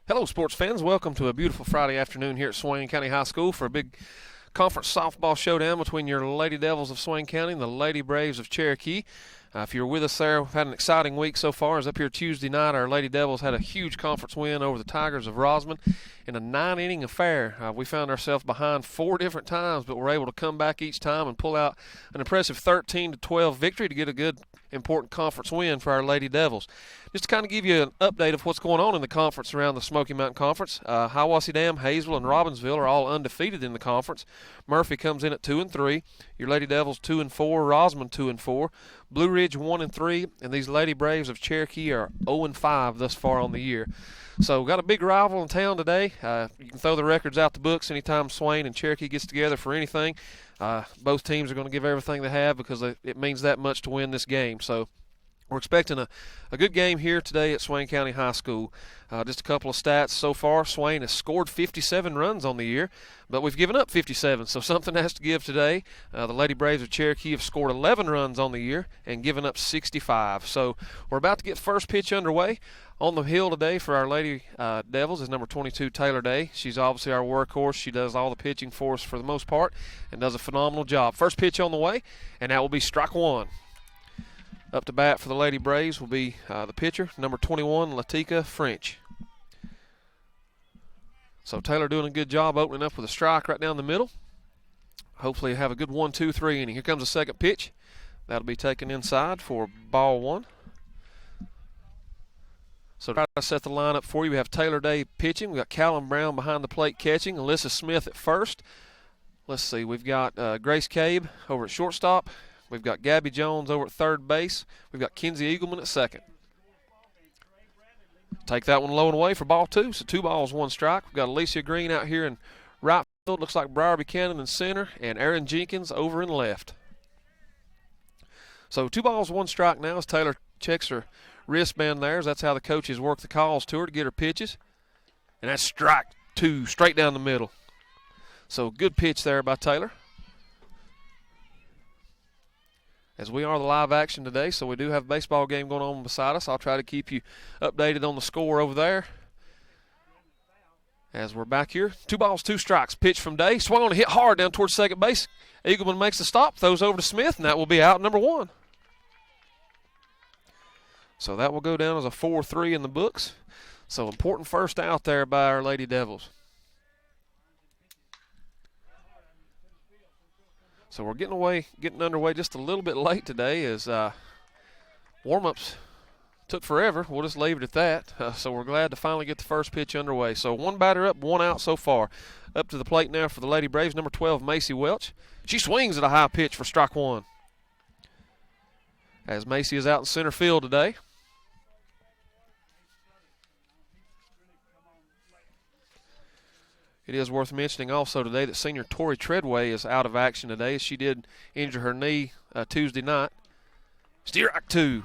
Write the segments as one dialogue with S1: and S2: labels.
S1: Hello, sports fans. Welcome to a beautiful Friday afternoon here at Swain County High School for a big conference softball showdown between your Lady Devils of Swain County and the Lady Braves of Cherokee. If you're with us there, we've had an exciting week so far. As up here Tuesday night, our Lady Devils had a huge conference win over the Tigers of Rosman in a 9-inning affair. We found ourselves behind 4 different times, but were able to come back each time and pull out an impressive 13-12 victory to get a good, important conference win for our Lady Devils. Just to kind of give you an update of what's going on in the conference around the Smoky Mountain Conference, Hiawassee Dam, Hayesville, and Robbinsville are all undefeated in the conference. Murphy comes in at 2-3. Your Lady Devils 2-4. Rosman 2-4. Blue Ridge 1-3, and these Lady Braves of Cherokee are 0-5 thus far on the year. So we've got a big rival in town today. You can throw the records out the books anytime Swain and Cherokee gets together for anything. Both teams are going to give everything they have because it means that much to win this game. So we're expecting a good game here today at Swain County High School. Just a couple of stats so far. Swain has scored 57 runs on the year, but we've given up 57, so something has to give today. The Lady Braves of Cherokee have scored 11 runs on the year and given up 65. So we're about to get first pitch underway. On the hill today for our Lady Devils is number 22, Taylor Day. She's obviously our workhorse. She does all the pitching for us for the most part and does a phenomenal job. First pitch on the way, and that will be strike one. Up to bat for the Lady Braves will be the pitcher, number 21, Latika French. So Taylor doing a good job opening up with a strike right down the middle. Hopefully have a good 1-2-3 inning. Here comes the second pitch. That'll be taken inside for ball one. So to try to set the lineup for you, we have Taylor Day pitching. We've got Callum Brown behind the plate catching. Alyssa Smith at first. Let's see, we've got Grace Cabe over at shortstop. We've got Gabby Jones over at third base. We've got Kinsey Eagleman at second. Take that one low and away for ball two. So 2 balls, 1 strike. We've got Alicia Green out here in right field. Looks like Briar Buchanan in center and Aaron Jenkins over in left. So 2 balls, 1 strike now as Taylor checks her wristband there. That's how the coaches work the calls to her to get her pitches. And that's strike 2 straight down the middle. So good pitch there by Taylor. As we are the live action today, so we do have a baseball game going on beside us. I'll try to keep you updated on the score over there. As we're back here, 2 balls, 2 strikes. Pitch from Day, swung on and hit hard down towards second base. Eagleman makes the stop, throws over to Smith, and that will be out number 1. So that will go down as a 4-3 in the books. So important first out there by our Lady Devils. So we're getting underway just a little bit late today as warm-ups took forever. We'll just leave it at that. So we're glad to finally get the first pitch underway. So 1 batter up, 1 out so far. Up to the plate now for the Lady Braves, number 12, Macy Welch. She swings at a high pitch for strike 1. As Macy is out in center field today. It is worth mentioning also today that senior Tori Treadway is out of action today as she did injure her knee Tuesday night. Strike 2.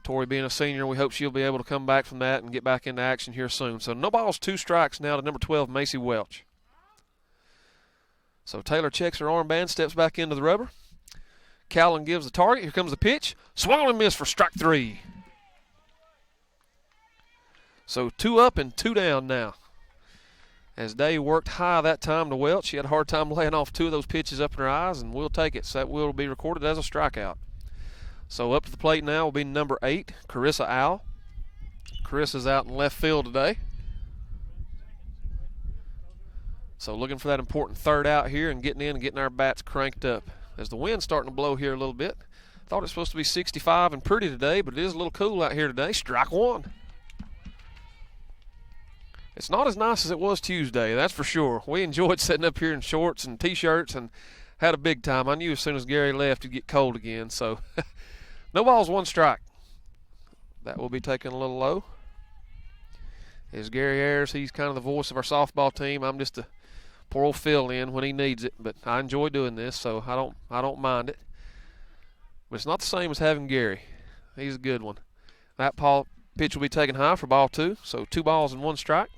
S1: Tori being a senior, we hope she'll be able to come back from that and get back into action here soon. So no balls, 2 strikes now to number 12, Macy Welch. So Taylor checks her armband, steps back into the rubber. Callan gives the target. Here comes the pitch. Swung and missed for strike 3. So 2 up and 2 down now. As Day worked high that time to Welch, she had a hard time laying off 2 of those pitches up in her eyes, and we'll take it. So that will be recorded as a strikeout. So up to the plate now will be number 8, Carissa Owl. Carissa's out in left field today. So looking for that important third out here and getting in and getting our bats cranked up. As the wind's starting to blow here a little bit. Thought it was supposed to be 65 and pretty today, but it is a little cool out here today. Strike 1. It's not as nice as it was Tuesday, that's for sure. We enjoyed sitting up here in shorts and T-shirts and had a big time. I knew as soon as Gary left it'd get cold again. So no balls, 1 strike. That will be taken a little low. As Gary Ayers, he's kind of the voice of our softball team. I'm just a poor old fill-in when he needs it, but I enjoy doing this, so I don't mind it. But it's not the same as having Gary. He's a good one. That pitch will be taken high for ball 2, so 2 balls and 1 strike.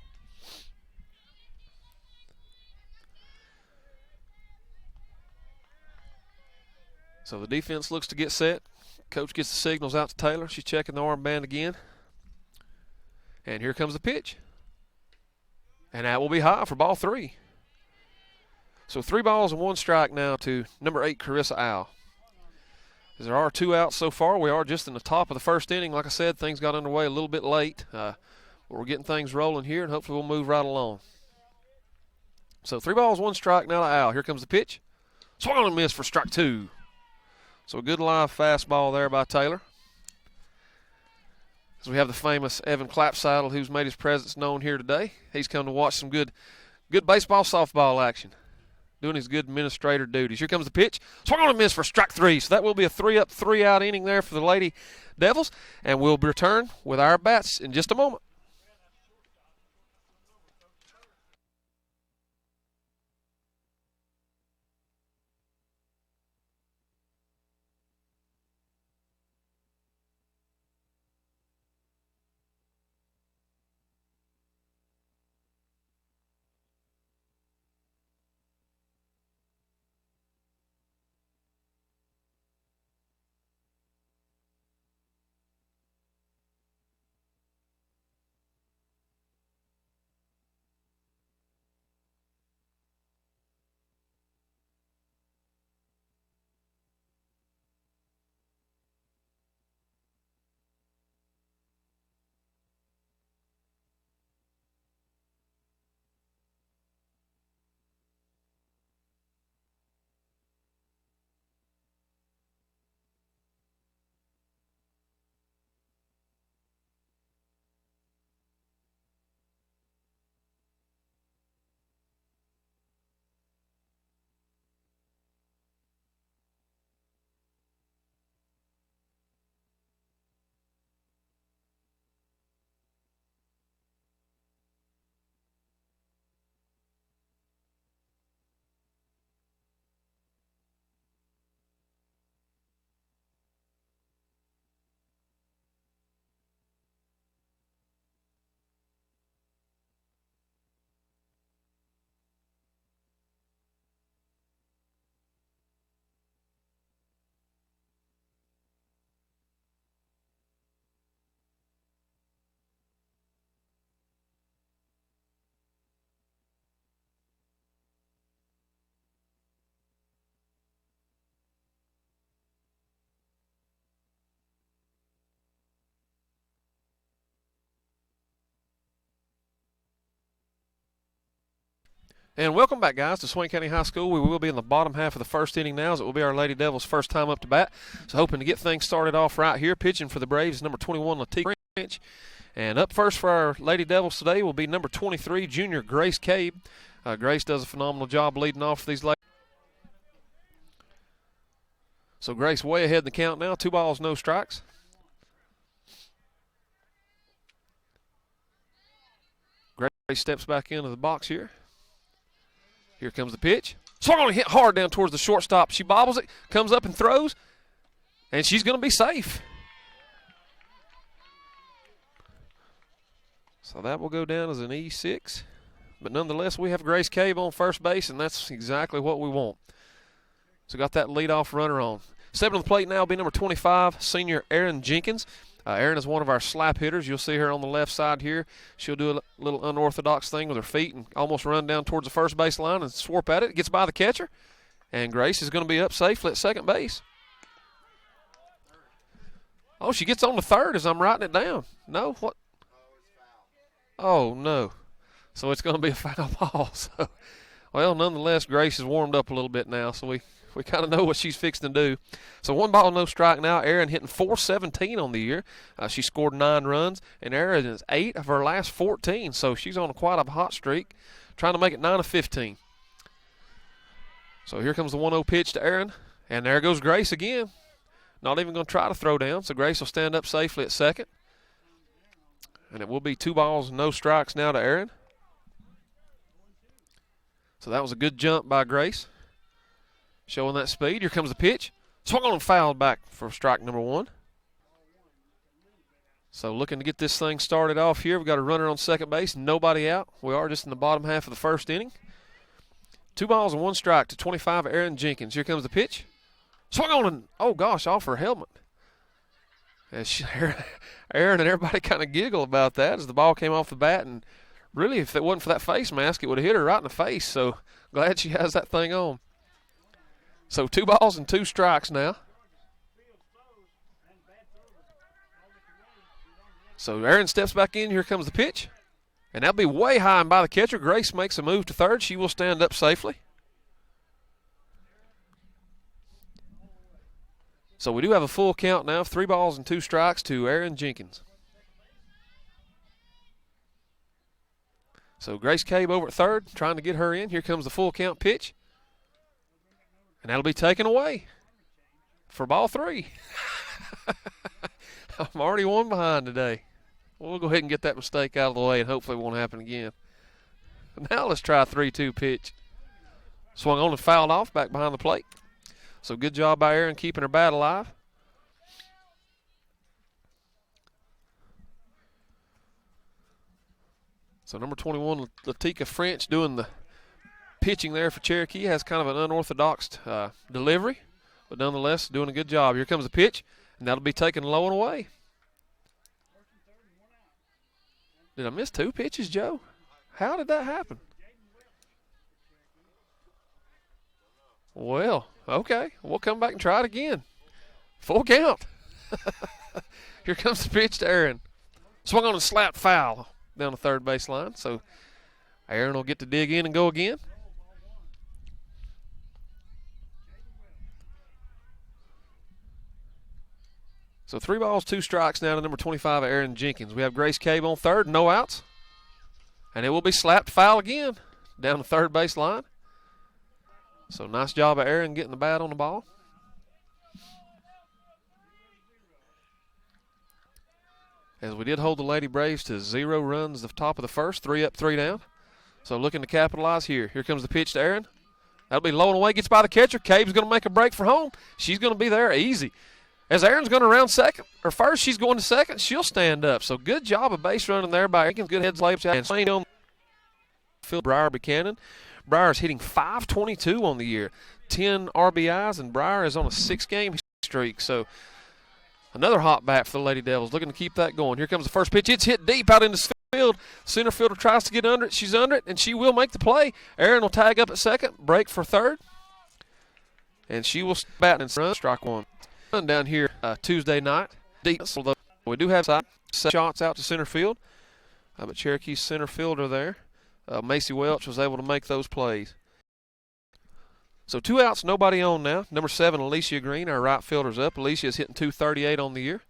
S1: So the defense looks to get set. Coach gets the signals out to Taylor. She's checking the armband again. And here comes the pitch. And that will be high for ball 3. So 3 balls and 1 strike now to number 8, Carissa Owl. As there are 2 outs so far, we are just in the top of the first inning. Like I said, things got underway a little bit late. But we're getting things rolling here, and hopefully we'll move right along. So 3 balls, 1 strike now to Owl. Here comes the pitch. Swung on and miss for strike 2. So a good live fastball there by Taylor. As we have the famous Evan Clapsaddle, who's made his presence known here today. He's come to watch some good baseball, softball action, doing his good administrator duties. Here comes the pitch. Swung on and miss for strike 3. So that will be a 3-up, 3-out inning there for the Lady Devils. And we'll return with our bats in just a moment. And welcome back, guys, to Swain County High School. We will be in the bottom half of the first inning now, as it will be our Lady Devils' first time up to bat. So hoping to get things started off right here. Pitching for the Braves, number 21, Latika French. And up first for our Lady Devils today will be number 23, junior Grace Cabe. Grace does a phenomenal job leading off for these ladies. So Grace way ahead in the count now. 2 balls, no strikes. Grace steps back into the box here. Here comes the pitch. Swung on and hit hard down towards the shortstop. She bobbles it, comes up and throws, and she's going to be safe. So that will go down as an E6. But nonetheless, we have Grace Cabe on first base, and that's exactly what we want. So got that leadoff runner on. Stepping on the plate now will be number 25, senior Erin Jenkins. Erin is one of our slap hitters. You'll see her on the left side here. She'll do a little unorthodox thing with her feet and almost run down towards the first base line and swarp at it. Gets by the catcher, and Grace is going to be up safely at second base. Oh, she gets on the third as I'm writing it down. No? What? Oh, no. So it's going to be a foul ball. So, well, nonetheless, Grace has warmed up a little bit now, so we kind of know what she's fixing to do. So 1 ball, no strike now. Erin hitting .417 on the year. She scored 9 runs, and Erin is 8 of her last 14. So she's on quite a hot streak, trying to make it 9 of 15. So here comes the 1-0 pitch to Erin, and there goes Grace again. Not even going to try to throw down, so Grace will stand up safely at second. And it will be 2 balls, no strikes now to Erin. So that was a good jump by Grace, showing that speed. Here comes the pitch. Swung on and fouled back for strike number 1. So looking to get this thing started off here. We've got a runner on second base, nobody out. We are just in the bottom half of the first inning. 2 balls and 1 strike to 25, Erin Jenkins. Here comes the pitch. Swung on and, oh gosh, off her helmet. As Aaron and everybody kind of giggle about that as the ball came off the bat, and really, if it wasn't for that face mask, it would have hit her right in the face. So glad she has that thing on. So 2 balls and 2 strikes now. So Aaron steps back in. Here comes the pitch. And that'll be way high and by the catcher. Grace makes a move to third. She will stand up safely. So we do have a full count now of 3 balls and 2 strikes to Aaron Jenkins. So Grace Cabe over at third, trying to get her in. Here comes the full count pitch. And that'll be taken away for ball 3. I'm already 1 behind today. We'll go ahead and get that mistake out of the way, and hopefully it won't happen again. Now let's try a 3-2 pitch. Swung on and fouled off back behind the plate. So good job by Aaron keeping her bat alive. So number 21, Latika French, doing the pitching there for Cherokee. Has kind of an unorthodox delivery, but nonetheless doing a good job. Here comes the pitch, and that'll be taken low and away. Did I miss 2 pitches, Joe? How did that happen? Well, okay. We'll come back and try it again. Full count. Here comes the pitch to Aaron. Swung on and slapped foul down the third base line. So Aaron will get to dig in and go again. So 3 balls, 2 strikes now to number 25, Aaron Jenkins. We have Grace Cabe on third, no outs. And it will be slapped foul again down the third base line. So nice job of Aaron getting the bat on the ball. As we did hold the Lady Braves to 0 runs the top of the first, 3 up, 3 down. So looking to capitalize here. Here comes the pitch to Aaron. That'll be low and away, gets by the catcher. Cabe's going to make a break for home. She's going to be there easy. As Aaron's going to round second, or first, she's going to second. She'll stand up. So good job of base running there by Jenkins. Good heads layups out. And St. on field, Briar Buchanan. Briar's hitting .522 on the year. 10 RBIs, and Briar is on a 6-game streak. So another hot bat for the Lady Devils. Looking to keep that going. Here comes the first pitch. It's hit deep out into the field. Center fielder tries to get under it. She's under it, and she will make the play. Aaron will tag up at second, break for third. And she will bat and run, strike 1. Down here Tuesday night. Although we do have shots out to center field, but Cherokee's center fielder there, Macy Welch, was able to make those plays. So 2 outs, nobody on now. Number 7, Alicia Green, our right fielder's up. Alicia is hitting .238 on the year.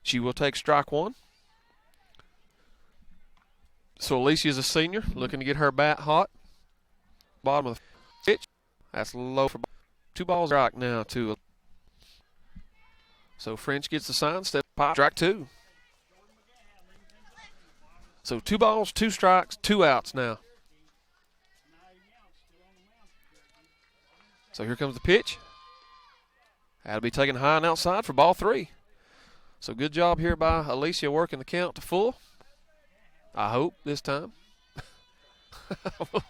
S1: She will take strike 1. So Alicia is a senior, looking to get her bat hot. Bottom of the pitch. That's low for 2 balls. Strike now to. So French gets the sign, step pop, strike 2. So 2 balls, 2 strikes, 2 outs now. So here comes the pitch. That'll be taken high and outside for ball 3. So good job here by Alicia working the count to full. I hope this time.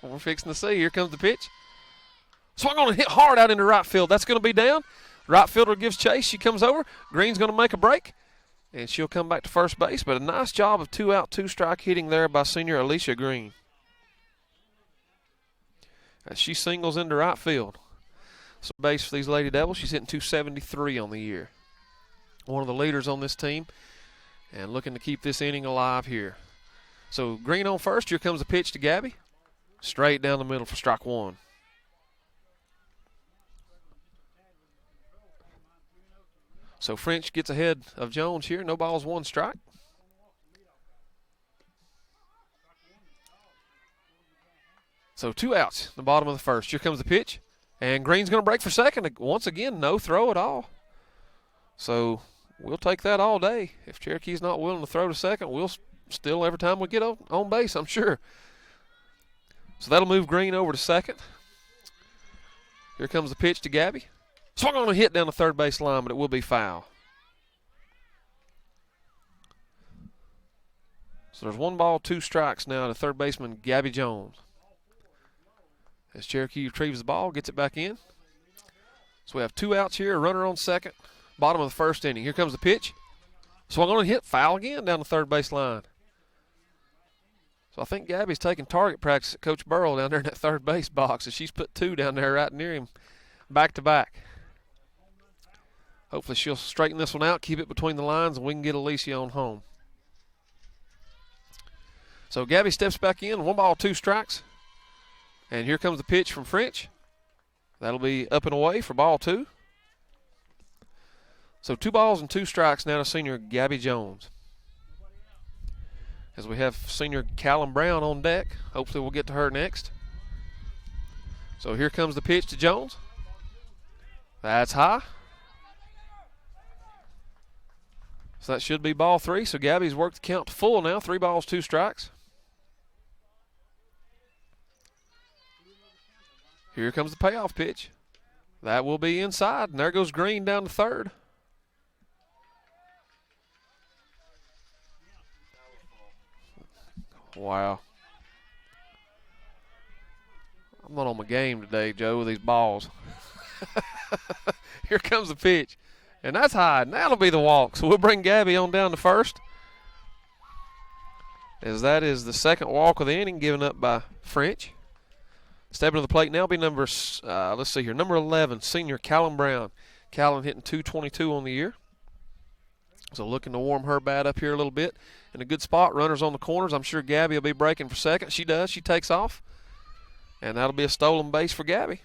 S1: We're fixing to see. Here comes the pitch. Swung on and hit hard out into right field. That's going to be down. Right fielder gives chase. She comes over. Green's going to make a break, and she'll come back to first base. But a nice job of 2 out, 2 strike hitting there by senior Alicia Green. As she singles into right field. So base for these Lady Devils. She's hitting .273 on the year. One of the leaders on this team, and looking to keep this inning alive here. So Green on first. Here comes the pitch to Gabby. Straight down the middle for strike 1. So French gets ahead of Jones here. No balls, 1 strike. So 2 outs, the bottom of the first. Here comes the pitch. And Green's going to break for second. Once again, no throw at all. So we'll take that all day. If Cherokee's not willing to throw to second, we'll still every time we get on base, I'm sure. So that'll move Green over to second. Here comes the pitch to Gabby. Swung on a hit down the third base line, but it will be foul. So there's 1 ball, 2 strikes now to third baseman Gabby Jones. As Cherokee retrieves the ball, gets it back in. So we have 2 outs here, a runner on second, bottom of the first inning. Here comes the pitch. Swung on and hit. Foul again down the third base line. So I think Gabby's taking target practice at Coach Burrow down there in that third base box, and she's put 2 down there right near him, back to back. Hopefully she'll straighten this one out, keep it between the lines, and we can get Alicia on home. So Gabby steps back in, 1 ball, 2 strikes. And here comes the pitch from French. That'll be up and away for ball 2. So 2 balls and 2 strikes now to senior Gabby Jones. As we have senior Callum Brown on deck. Hopefully we'll get to her next. So here comes the pitch to Jones. That's high. So that should be ball 3. So Gabby's worked the count to full now. 3 balls, 2 strikes. Here comes the payoff pitch. That will be inside. And there goes Green down to third. Wow. I'm not on my game today, Joe, with these balls. Here comes the pitch. And that's high. And that'll be the walk. So we'll bring Gabby on down to first. As that is the second walk of the inning given up by French. Stepping to the plate now will be number 11, senior Callum Brown. Callum hitting .222 on the year. So looking to warm her bat up here a little bit. In a good spot, runners on the corners. I'm sure Gabby will be breaking for second. She does. She takes off. And that'll be a stolen base for Gabby.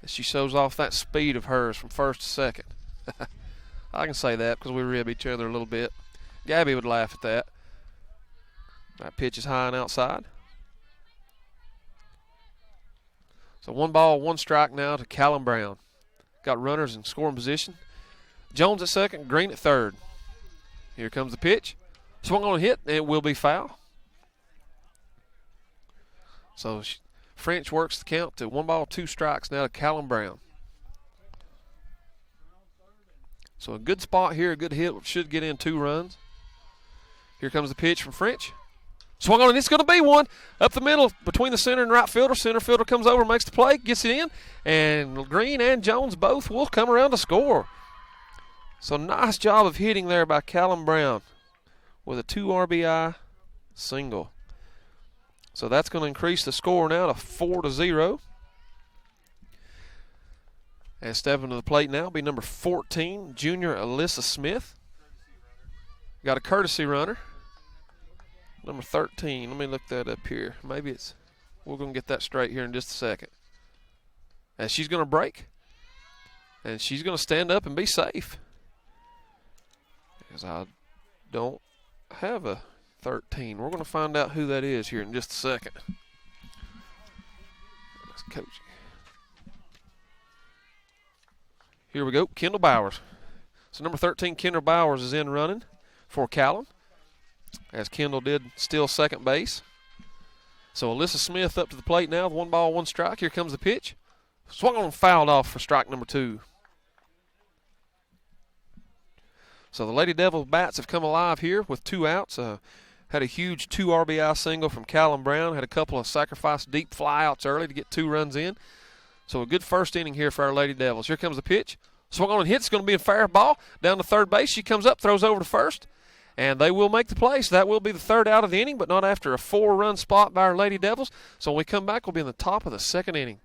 S1: As she shows off that speed of hers from first to second. I can say that because we rib each other a little bit. Gabby would laugh at that. That pitch is high and outside. So 1 ball, 1 strike now to Callum Brown. Got runners in scoring position. Jones at second, Green at third. Here comes the pitch. Swung on a hit, and it will be foul. So French works the count to 1 ball, 2 strikes now to Callum Brown. So a good spot here, a good hit, should get in 2 runs. Here comes the pitch from French. Swung on, and it's going to be one. Up the middle between the center and right fielder. Center fielder comes over, makes the play, gets it in. And Green and Jones both will come around to score. So nice job of hitting there by Callum Brown with a 2 RBI single. So that's going to increase the score now to 4-0. And stepping to the plate now will be number 14, junior Alyssa Smith. Got a courtesy runner. Number 13, let me look that up here. We're going to get that straight here in just a second. And she's going to break. And she's going to stand up and be safe. Because I don't have a 13. We're going to find out who that is here in just a second. That's coaching. Here we go, Kendall Bowers. So number 13, Kendall Bowers is in running for Callum, as Kendall did steal second base. So Alyssa Smith up to the plate now, 1 ball, 1 strike. Here comes the pitch. Swung on and fouled off for strike number 2. So the Lady Devils bats have come alive here with 2 outs. Had a huge 2 RBI single from Callum Brown. Had a couple of sacrifice deep flyouts early to get 2 runs in. So a good first inning here for our Lady Devils. Here comes the pitch. Swung on and hit. It's going to be a fair ball down to third base. She comes up, throws over to first. And they will make the play. So that will be the 3rd out of the inning, but not after a 4-run spot by our Lady Devils. So when we come back, we'll be in the top of the 2nd inning.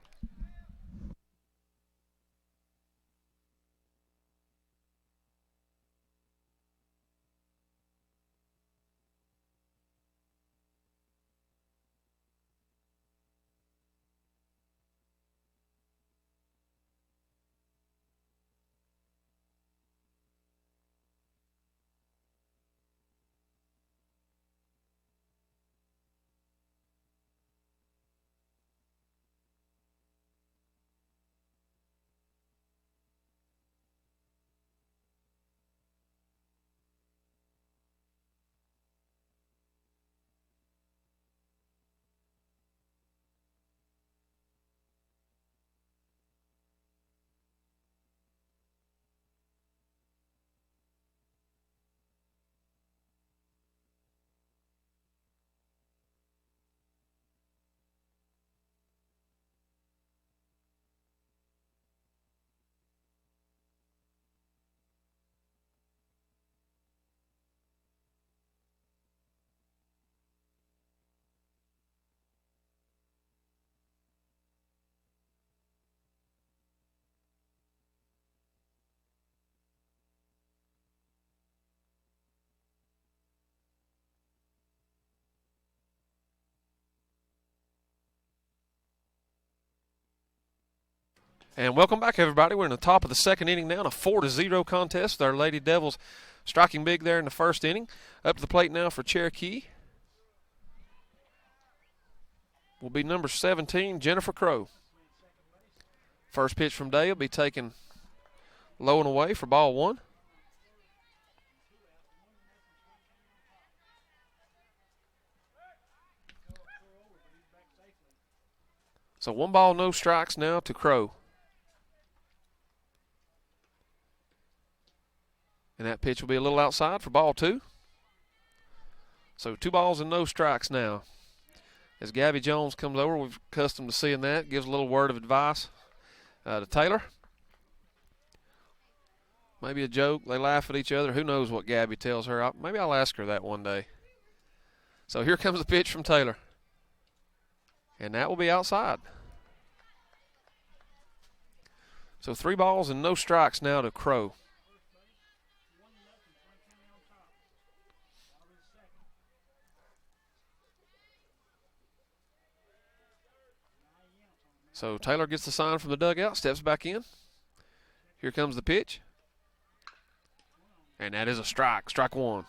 S1: And welcome back, everybody. We're in the top of the second inning now in a 4-0 contest with our Lady Devils striking big there in the first inning. Up to the plate now for Cherokee will be number 17, Jennifer Crow. First pitch from Day will be taken low and away for ball one. So 1 ball, no strikes now to Crow. And that pitch will be a little outside for ball two. So 2 balls and no strikes now. As Gabby Jones comes over, we're accustomed to seeing that. Gives a little word of advice to Taylor. Maybe a joke. They laugh at each other. Who knows what Gabby tells her. Maybe I'll ask her that one day. So here comes the pitch from Taylor. And that will be outside. So 3 balls and no strikes now to Crow. So Taylor gets the sign from the dugout, steps back in. Here comes the pitch. And that is a strike, strike one.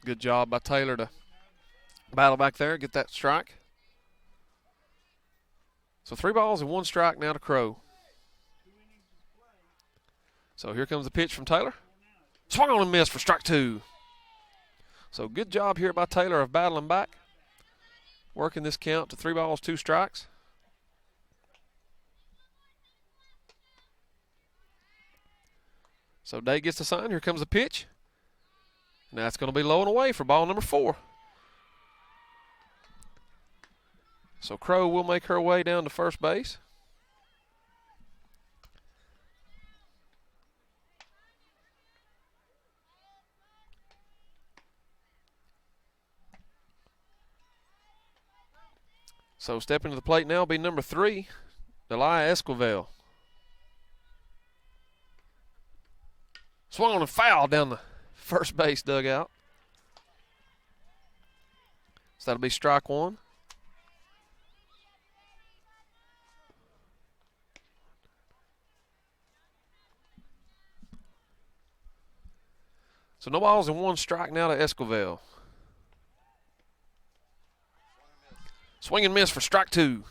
S1: Good job by Taylor to battle back there, get that strike. So 3 balls and 1 strike now to Crow. So here comes the pitch from Taylor. Swung on and missed for strike 2. So good job here by Taylor of battling back. Working this count to 3 balls, 2 strikes. So Day gets the sign. Here comes the pitch. And that's going to be low and away for ball number 4. So Crow will make her way down to first base. So stepping to the plate now will be number 3, Delia Esquivel. Swung on and foul down the first base dugout. So that'll be strike 1. So no balls and 1 strike now to Esquivel. Swing and miss for strike 2.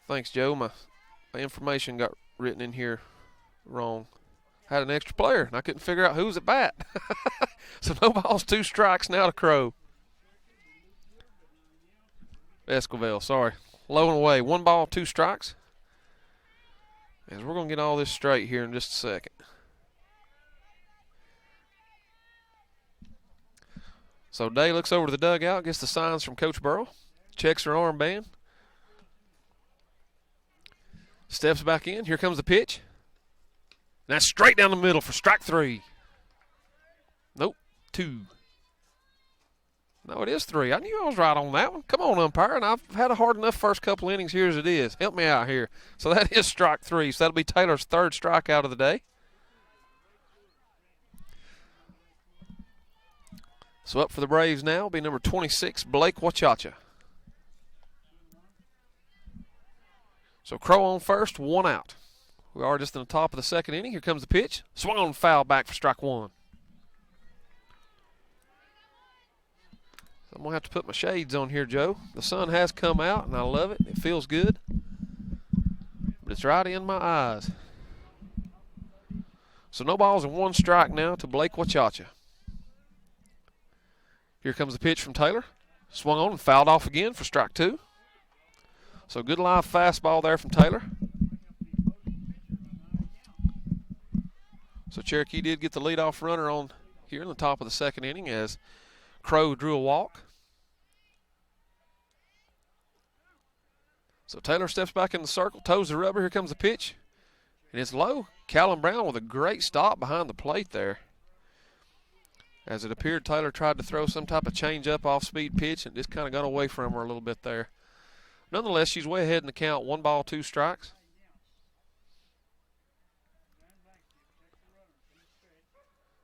S1: Thanks, Joe. My information got written in here wrong. Had an extra player, and I couldn't figure out who was at bat. So no balls, 2 strikes now to Crow. Esquivel, sorry. Low and away. 1 ball, 2 strikes. As we're going to get all this straight here in just a second. So Day looks over to the dugout, gets the signs from Coach Burrow, checks her armband, steps back in. Here comes the pitch. And that's straight down the middle for strike 3. Nope, 2. No, it is 3. I knew I was right on that one. Come on, umpire. And I've had a hard enough first couple innings here as it is. Help me out here. So that is strike 3. So that'll be Taylor's 3rd strikeout of the day. So up for the Braves now will be number 26, Blake Wachacha. So Crow on first, 1 out. We are just in the top of the second inning. Here comes the pitch. Swung on foul back for strike 1. So I'm going to have to put my shades on here, Joe. The sun has come out, and I love it. It feels good. But it's right in my eyes. So no balls and 1 strike now to Blake Wachacha. Here comes the pitch from Taylor. Swung on and fouled off again for strike 2. So good live fastball there from Taylor. So Cherokee did get the leadoff runner on here in the top of the second inning as Crow drew a walk. So Taylor steps back in the circle, toes the rubber. Here comes the pitch. And it's low. Callum Brown with a great stop behind the plate there. As it appeared, Taylor tried to throw some type of change-up off-speed pitch and just kind of got away from her a little bit there. Nonetheless, she's way ahead in the count. 1 ball, 2 strikes.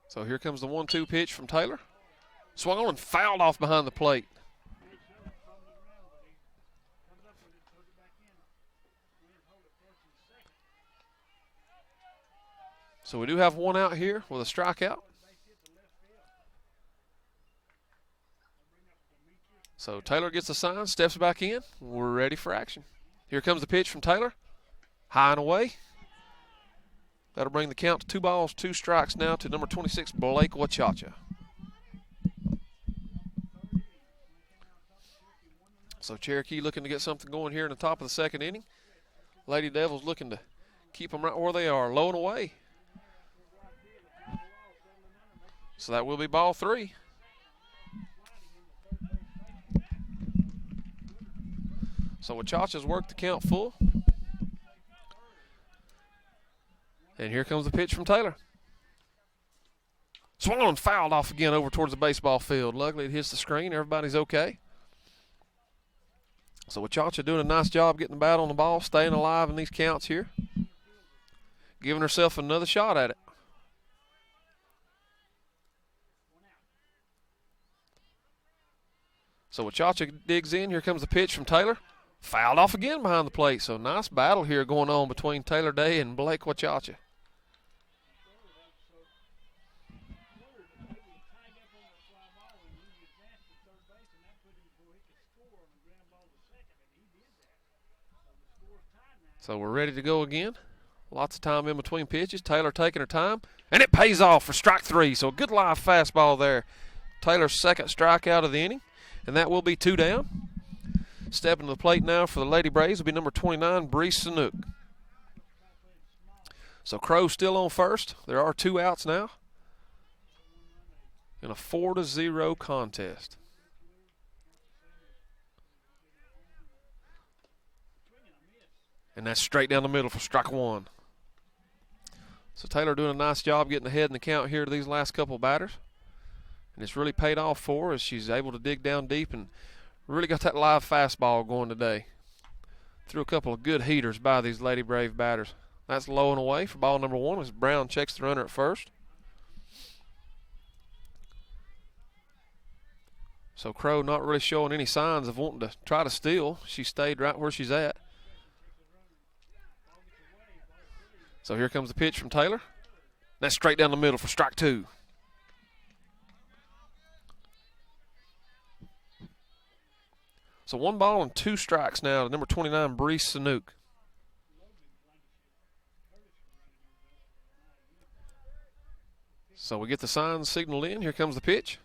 S1: So here comes the 1-2 pitch from Taylor. Swung on and fouled off behind the plate. So we do have one out here with a strikeout. So Taylor gets the sign, steps back in. We're ready for action. Here comes the pitch from Taylor. High and away. That'll bring the count to 2 balls, 2 strikes now to number 26, Blake Wachacha. So Cherokee looking to get something going here in the top of the second inning. Lady Devils looking to keep them right where they are, low and away. So that will be ball 3. So Wachacha's worked the count full. And here comes the pitch from Taylor. Swung and fouled off again over towards the baseball field. Luckily it hits the screen. Everybody's okay. So Wachacha doing a nice job getting the bat on the ball, staying alive in these counts here. Giving herself another shot at it. So Wachacha digs in. Here comes the pitch from Taylor. Fouled off again behind the plate. So nice battle here going on between Taylor Day and Blake Wachacha. So we're ready to go again. Lots of time in between pitches. Taylor taking her time. And it pays off for strike 3. So a good live fastball there. Taylor's second strikeout of the inning. And that will be 2 down. Stepping to the plate now for the Lady Braves will be number 29, Bree Sanook. So Crow still on first. There are 2 outs now. In a 4-0 contest. And that's straight down the middle for strike 1. So Taylor doing a nice job getting ahead in the count here to these last couple batters. And it's really paid off for her as she's able to dig down deep and really got that live fastball going today. Threw a couple of good heaters by these Lady Brave batters. That's low and away for ball number 1 as Brown checks the runner at first. So Crow not really showing any signs of wanting to try to steal. She stayed right where she's at. So here comes the pitch from Taylor. That's straight down the middle for strike 2. So 1 ball and 2 strikes now to number 29, Bree Sanook. So we get the sign signaled in. Here comes the pitch.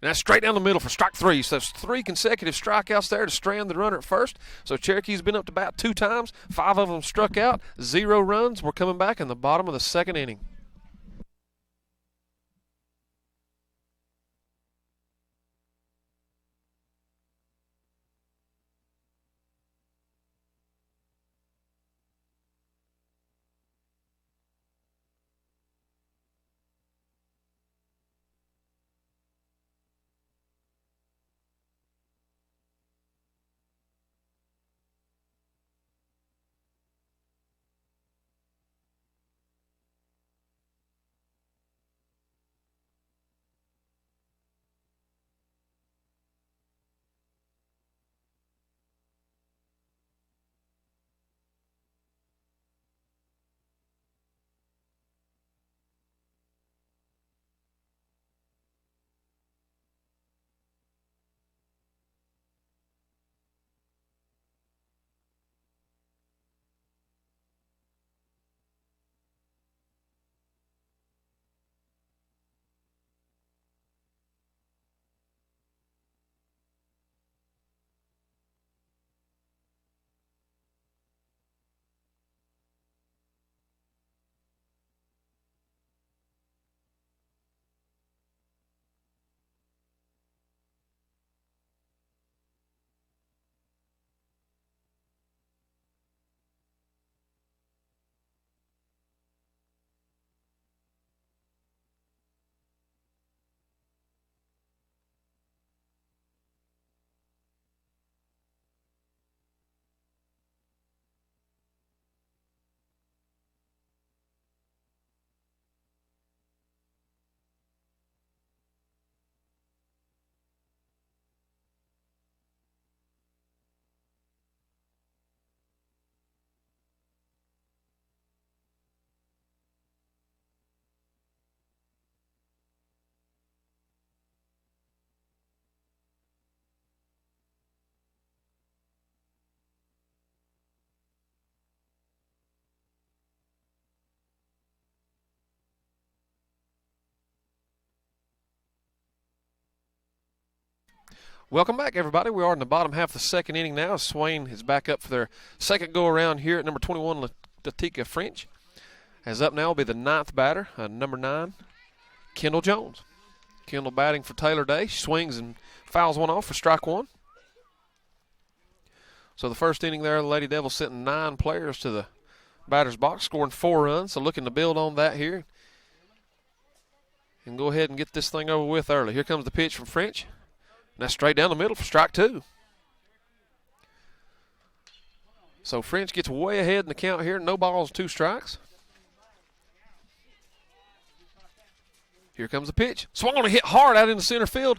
S1: And that's straight down the middle for strike 3. So that's 3 consecutive strikeouts there to strand the runner at first. So Cherokee's been up to bat 2 times. 5 of them struck out. 0 runs. We're coming back in the bottom of the second inning. Welcome back, everybody. We are in the bottom half of the second inning now. Swain is back up for their second go-around here at number 21, Latika French. As up now will be the ninth batter, number 9, Kendall Jones. Kendall batting for Taylor Day. She swings and fouls one off for strike one. So the first inning there, the Lady Devils sent 9 players to the batter's box, scoring 4 runs. So looking to build on that here and go ahead and get this thing over with early. Here comes the pitch from French. And that's straight down the middle for strike 2. So French gets way ahead in the count here. No balls, 2 strikes. Here comes the pitch. Swung on a hit hard out into center field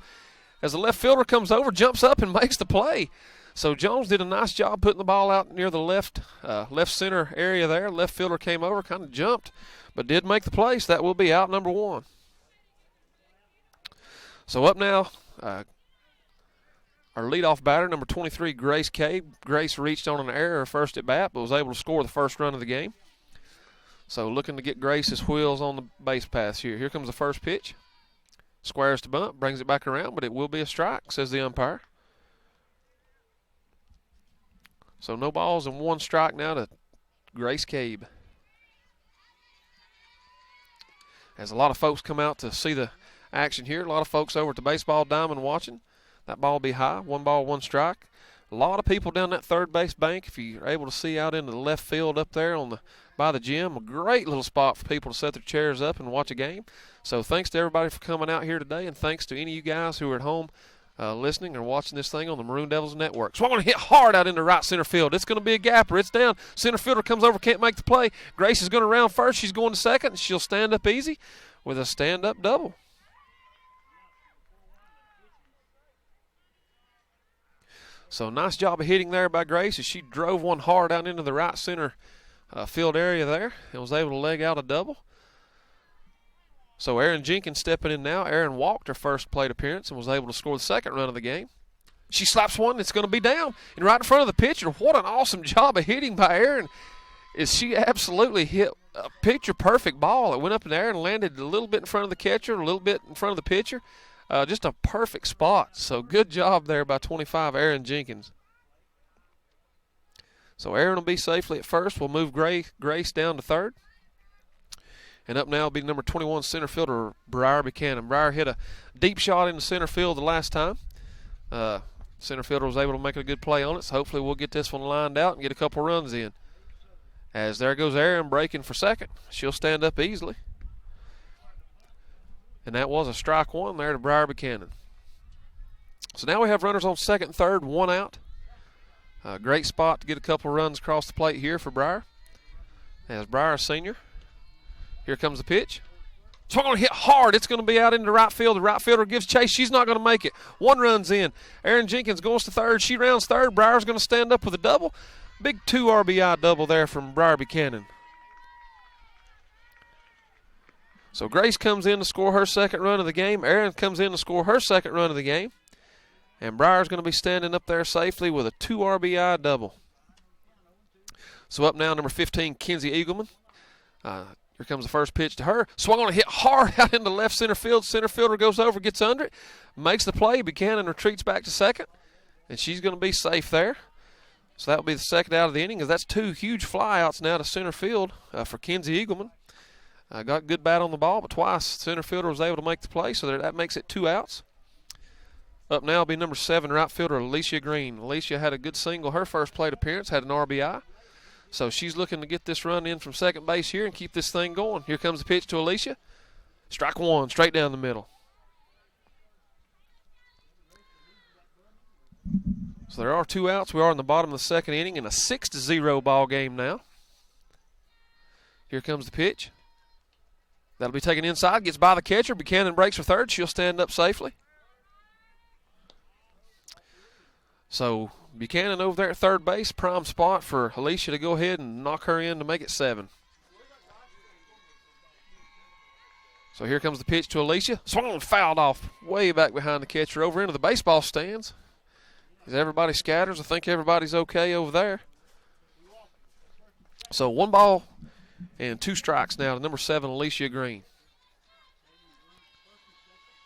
S1: as the left fielder comes over, jumps up, and makes the play. So Jones did a nice job putting the ball out near the left center area there. Left fielder came over, kind of jumped, but did make the play. So that will be out number 1. So up now, our leadoff batter, number 23, Grace Cade. Grace reached on an error first at bat, but was able to score the first run of the game. So looking to get Grace's wheels on the base paths here. Here comes the first pitch. Squares to bunt, brings it back around, but it will be a strike, says the umpire. So no balls and 1 strike now to Grace Cabe. As a lot of folks come out to see the action here, a lot of folks over at the baseball diamond watching. That ball will be high, 1 ball, 1 strike. A lot of people down that third base bank, if you're able to see out into the left field up there by the gym. A great little spot for people to set their chairs up and watch a game. So thanks to everybody for coming out here today, and thanks to any of you guys who are at home listening and watching this thing on the Maroon Devils Network. So I'm going to hit hard out into right center field. It's going to be a gapper. It's down. Center fielder comes over, can't make the play. Grace is going to round first. She's going to second, and she'll stand up easy with a stand-up double. So nice job of hitting there by Grace as she drove one hard out into the right center field area there and was able to leg out a double. So Aaron Jenkins stepping in now. Aaron walked her first plate appearance and was able to score the second run of the game. She slaps one. It's going to be down and right in front of the pitcher. What an awesome job of hitting by Aaron. Is she absolutely hit a picture-perfect ball. It went up in the air and landed a little bit in front of the catcher, a little bit in front of the pitcher. Just a perfect spot. So good job there by 25, Aaron Jenkins. So Aaron will be safely at first. We'll move Grace down to third. And up now will be number 21 center fielder, Briar Buchanan. Briar hit a deep shot into center field the last time. Center fielder was able to make a good play on it, so hopefully we'll get this one lined out and get a couple runs in. As there goes Aaron breaking for second. She'll stand up easily. And that was a strike 1 there to Briar Buchanan. So now we have runners on second and third, 1 out. Great spot to get a couple runs across the plate here for Briar. As Briar senior. Here comes the pitch. So I'm going to hit hard. It's going to be out into right field. The right fielder gives chase. She's not going to make it. 1 run's in. Aaron Jenkins goes to third. She rounds third. Briar's going to stand up with a double. Big 2 RBI double there from Briar Buchanan. So Grace comes in to score her second run of the game. Aaron comes in to score her second run of the game. And Briar's going to be standing up there safely with a 2 RBI double. So up now, number 15, Kenzie Eagleman. Here comes the first pitch to her. Swung on a hit hard out into left center field. Center fielder goes over, gets under it, makes the play. Buchanan retreats back to second, and she's going to be safe there. So that will be the second out of the inning, as that's 2 huge flyouts now to center field for Kenzie Eagleman. Got good bat on the ball, but twice center fielder was able to make the play, so that makes it 2 outs. Up now will be number 7, right fielder Alicia Green. Alicia had a good single her first plate appearance, had an RBI. So she's looking to get this run in from second base here and keep this thing going. Here comes the pitch to Alicia. Strike 1, straight down the middle. So there are 2 outs. We are in the bottom of the second inning in a 6-0 ball game now. Here comes the pitch. That'll be taken inside, gets by the catcher. Buchanan breaks for third. She'll stand up safely. So Buchanan over there at third base, prime spot for Alicia to go ahead and knock her in to make it 7. So here comes the pitch to Alicia. Swung and fouled off way back behind the catcher over into the baseball stands. As everybody scatters, I think everybody's okay over there. So 1 ball and 2 strikes now to number 7, Alicia Green.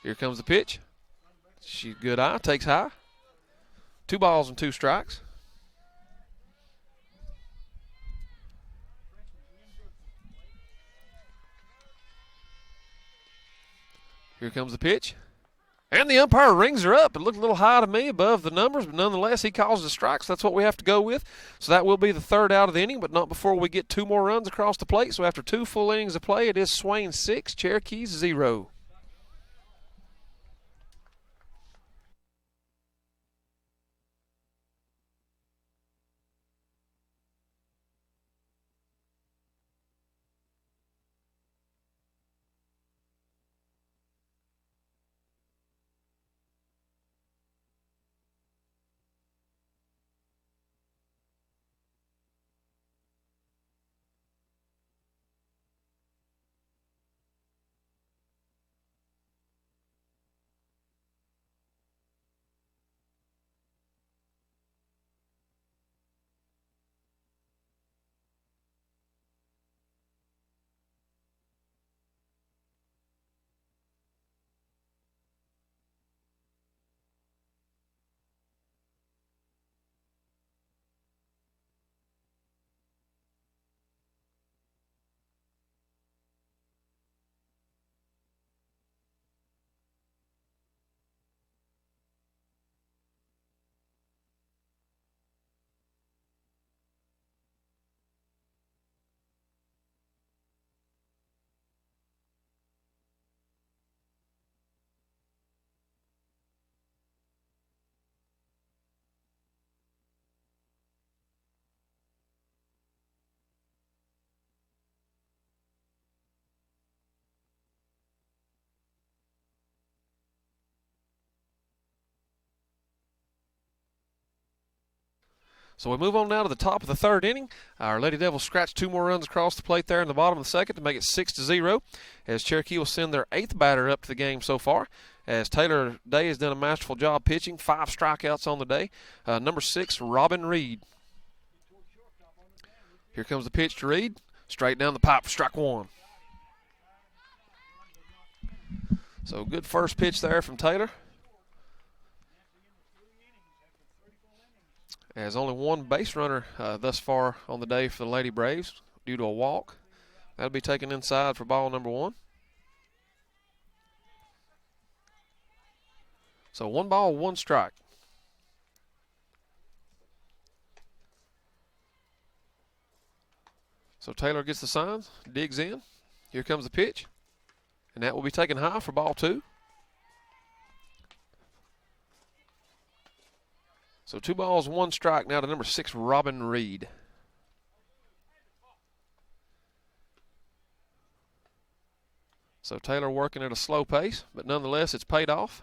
S1: Here comes the pitch. She good eye, takes high. 2 balls and 2 strikes. Here comes the pitch. And the umpire rings her up. It looked a little high to me above the numbers, but nonetheless, he calls the strikes. That's what we have to go with. So that will be the 3rd out of the inning, but not before we get 2 more runs across the plate. So after 2 full innings of play, it is Swain 6, Cherokee 0. So we move on now to the top of the 3rd inning. Our Lady Devils scratched 2 more runs across the plate there in the bottom of the 2nd to make it 6-0, as Cherokee will send their 8th batter up to the game so far, as Taylor Day has done a masterful job pitching, 5 strikeouts on the day. Number 6, Robin Reed. Here comes the pitch to Reed. Straight down the pipe for strike 1. So good first pitch there from Taylor. As only 1 base runner thus far on the day for the Lady Braves due to a walk. That'll be taken inside for ball number 1. So 1 ball, 1 strike. So Taylor gets the signs, digs in. Here comes the pitch. And that will be taken high for ball 2. So 2 balls, 1 strike now to number 6, Robin Reed. So Taylor working at a slow pace, but nonetheless it's paid off.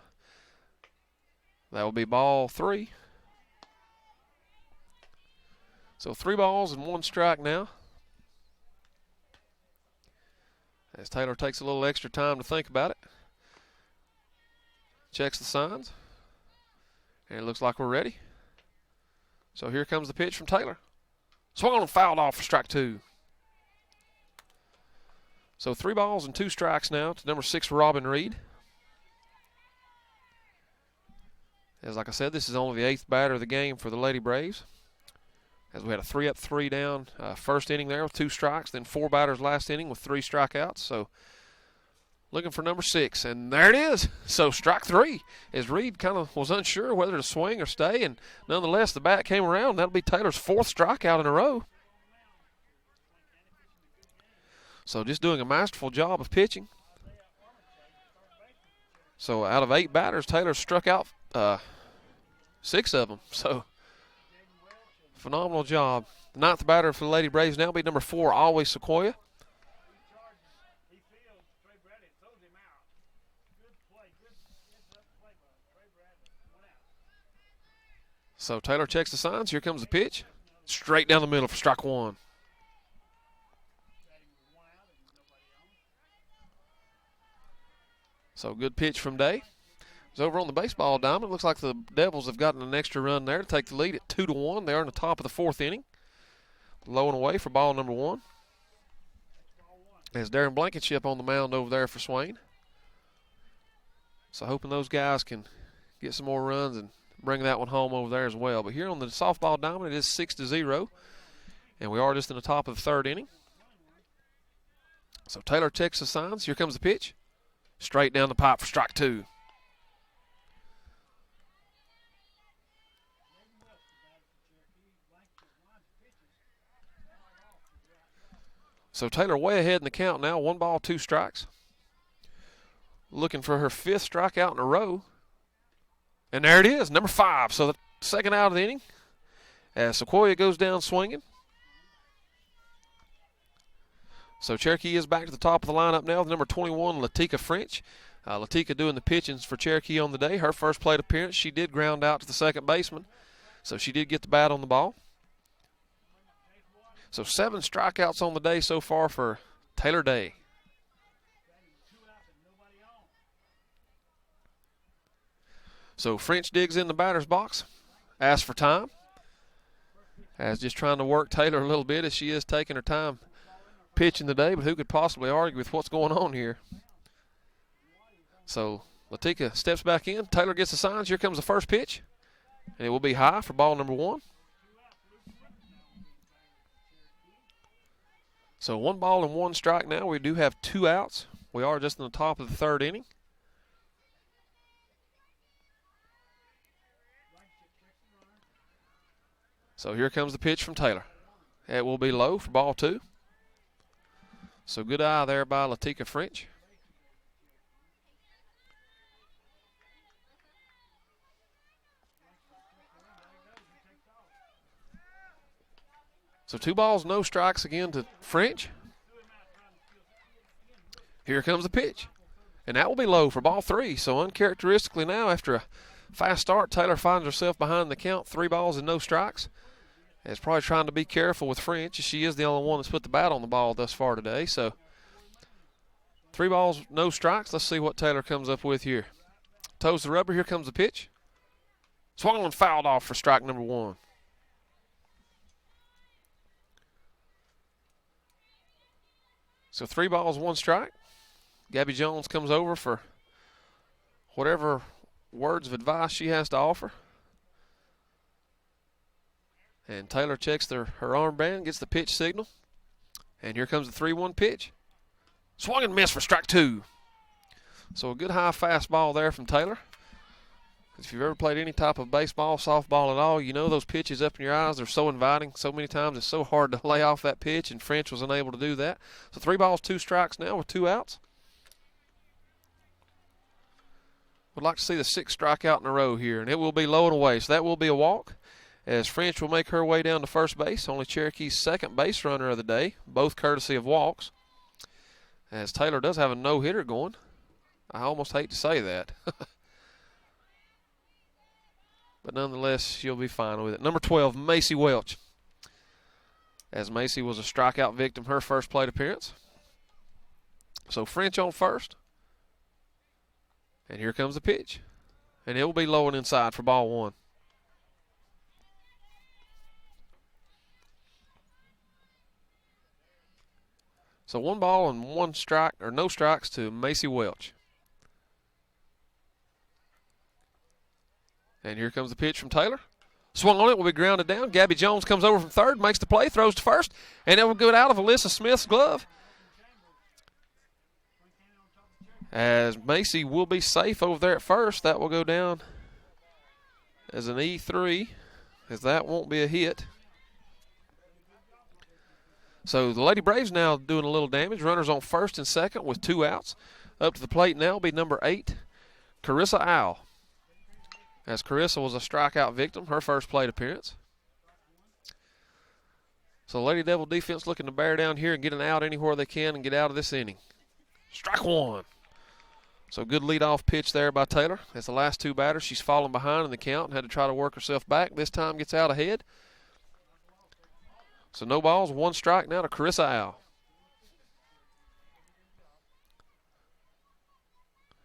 S1: That will be ball 3. So 3 balls and 1 strike now, as Taylor takes a little extra time to think about it. Checks the signs. And it looks like we're ready. So here comes the pitch from Taylor. Swung on and fouled off for strike 2. So 3 balls and 2 strikes now to number 6, Robin Reed. As like I said, this is only the 8th batter of the game for the Lady Braves. As we had a 3-up, 3-down first inning there with 2 strikes, then 4 batters last inning with 3 strikeouts. So looking for number 6, and there it is. So strike 3, as Reed kind of was unsure whether to swing or stay, and nonetheless the bat came around. That'll be Taylor's 4th strikeout in a row. So just doing a masterful job of pitching. So out of 8 batters, Taylor struck out 6 of them. So phenomenal job. The 9th batter for the Lady Braves now will be number 4, Always Sequoia. So Taylor checks the signs. Here comes the pitch. Straight down the middle for strike 1. So good pitch from Day. It's over on the baseball diamond. Looks like the Devils have gotten an extra run there to take the lead at 2-1. They are in the top of the 4th inning. Low and away for ball number 1. As Darren Blankenship on the mound over there for Swain. So hoping those guys can get some more runs and bring that one home over there as well. But here on the softball diamond, it is 6-0, and we are just in the top of the third inning. So Taylor checks the signs. Here comes the pitch. Straight down the pipe for strike two. So Taylor way ahead in the count now. 1 ball, 2 strikes. Looking for her 5th strikeout in a row. And there it is, number 5. So the second out of the inning as Sequoia goes down swinging. So Cherokee is back to the top of the lineup now with number 21, Latika French. Latika doing the pitchings for Cherokee on the day. Her first plate appearance, she did ground out to the second baseman. So she did get the bat on the ball. So 7 strikeouts on the day so far for Taylor Day. So French digs in the batter's box, asks for time. As just trying to work Taylor a little bit as she is taking her time pitching today, but who could possibly argue with what's going on here? So Latika steps back in. Taylor gets the signs. Here comes the first pitch, and it will be high for ball number 1. So 1 ball and 1 strike now. We do have 2 outs. We are just in the top of the third inning. So here comes the pitch from Taylor. It will be low for ball 2. So good eye there by Latika French. So 2 balls, no strikes again to French. Here comes the pitch. And that will be low for ball 3. So uncharacteristically now, after a fast start, Taylor finds herself behind the count, 3 balls and no strikes. And is probably trying to be careful with French, as she is the only one that's put the bat on the ball thus far today. So 3 balls, no strikes. Let's see what Taylor comes up with here. Toes the rubber. Here comes the pitch. Swung and fouled off for strike number 1. So 3 balls, 1 strike. Gabby Jones comes over for whatever words of advice she has to offer. And Taylor checks her armband, gets the pitch signal. And here comes the 3-1 pitch. Swung and missed for strike 2. So a good high fastball there from Taylor. If you've ever played any type of baseball, softball at all, you know those pitches up in your eyes, they're so inviting. So many times it's so hard to lay off that pitch, and French was unable to do that. So 3 balls, 2 strikes now with 2 outs. Would like to see the 6th strikeout in a row here, and it will be low and away. So that will be a walk, as French will make her way down to first base. Only Cherokee's 2nd base runner of the day, both courtesy of walks. As Taylor does have a no-hitter going. I almost hate to say that. But nonetheless, she'll be fine with it. Number 12, Macy Welch. As Macy was a strikeout victim her first plate appearance. So French on first. And here comes the pitch. And it will be low and inside for ball 1. So 1 ball and 1 strike, or no strikes to Macy Welch. And here comes the pitch from Taylor. Swung on it, will be grounded down. Gabby Jones comes over from third, makes the play, throws to first, and it will go out of Alyssa Smith's glove. As Macy will be safe over there at first. That will go down as an E3, as that won't be a hit. So the Lady Braves now doing a little damage. Runners on first and second with 2 outs. Up to the plate now will be number 8, Carissa Owl. As Carissa was a strikeout victim, her first plate appearance. So Lady Devil defense looking to bear down here and get an out anywhere they can and get out of this inning. Strike 1. So good leadoff pitch there by Taylor. As the last 2 batters, she's fallen behind in the count and had to try to work herself back. This time gets out ahead. So no balls, 1 strike now to Carissa Owl.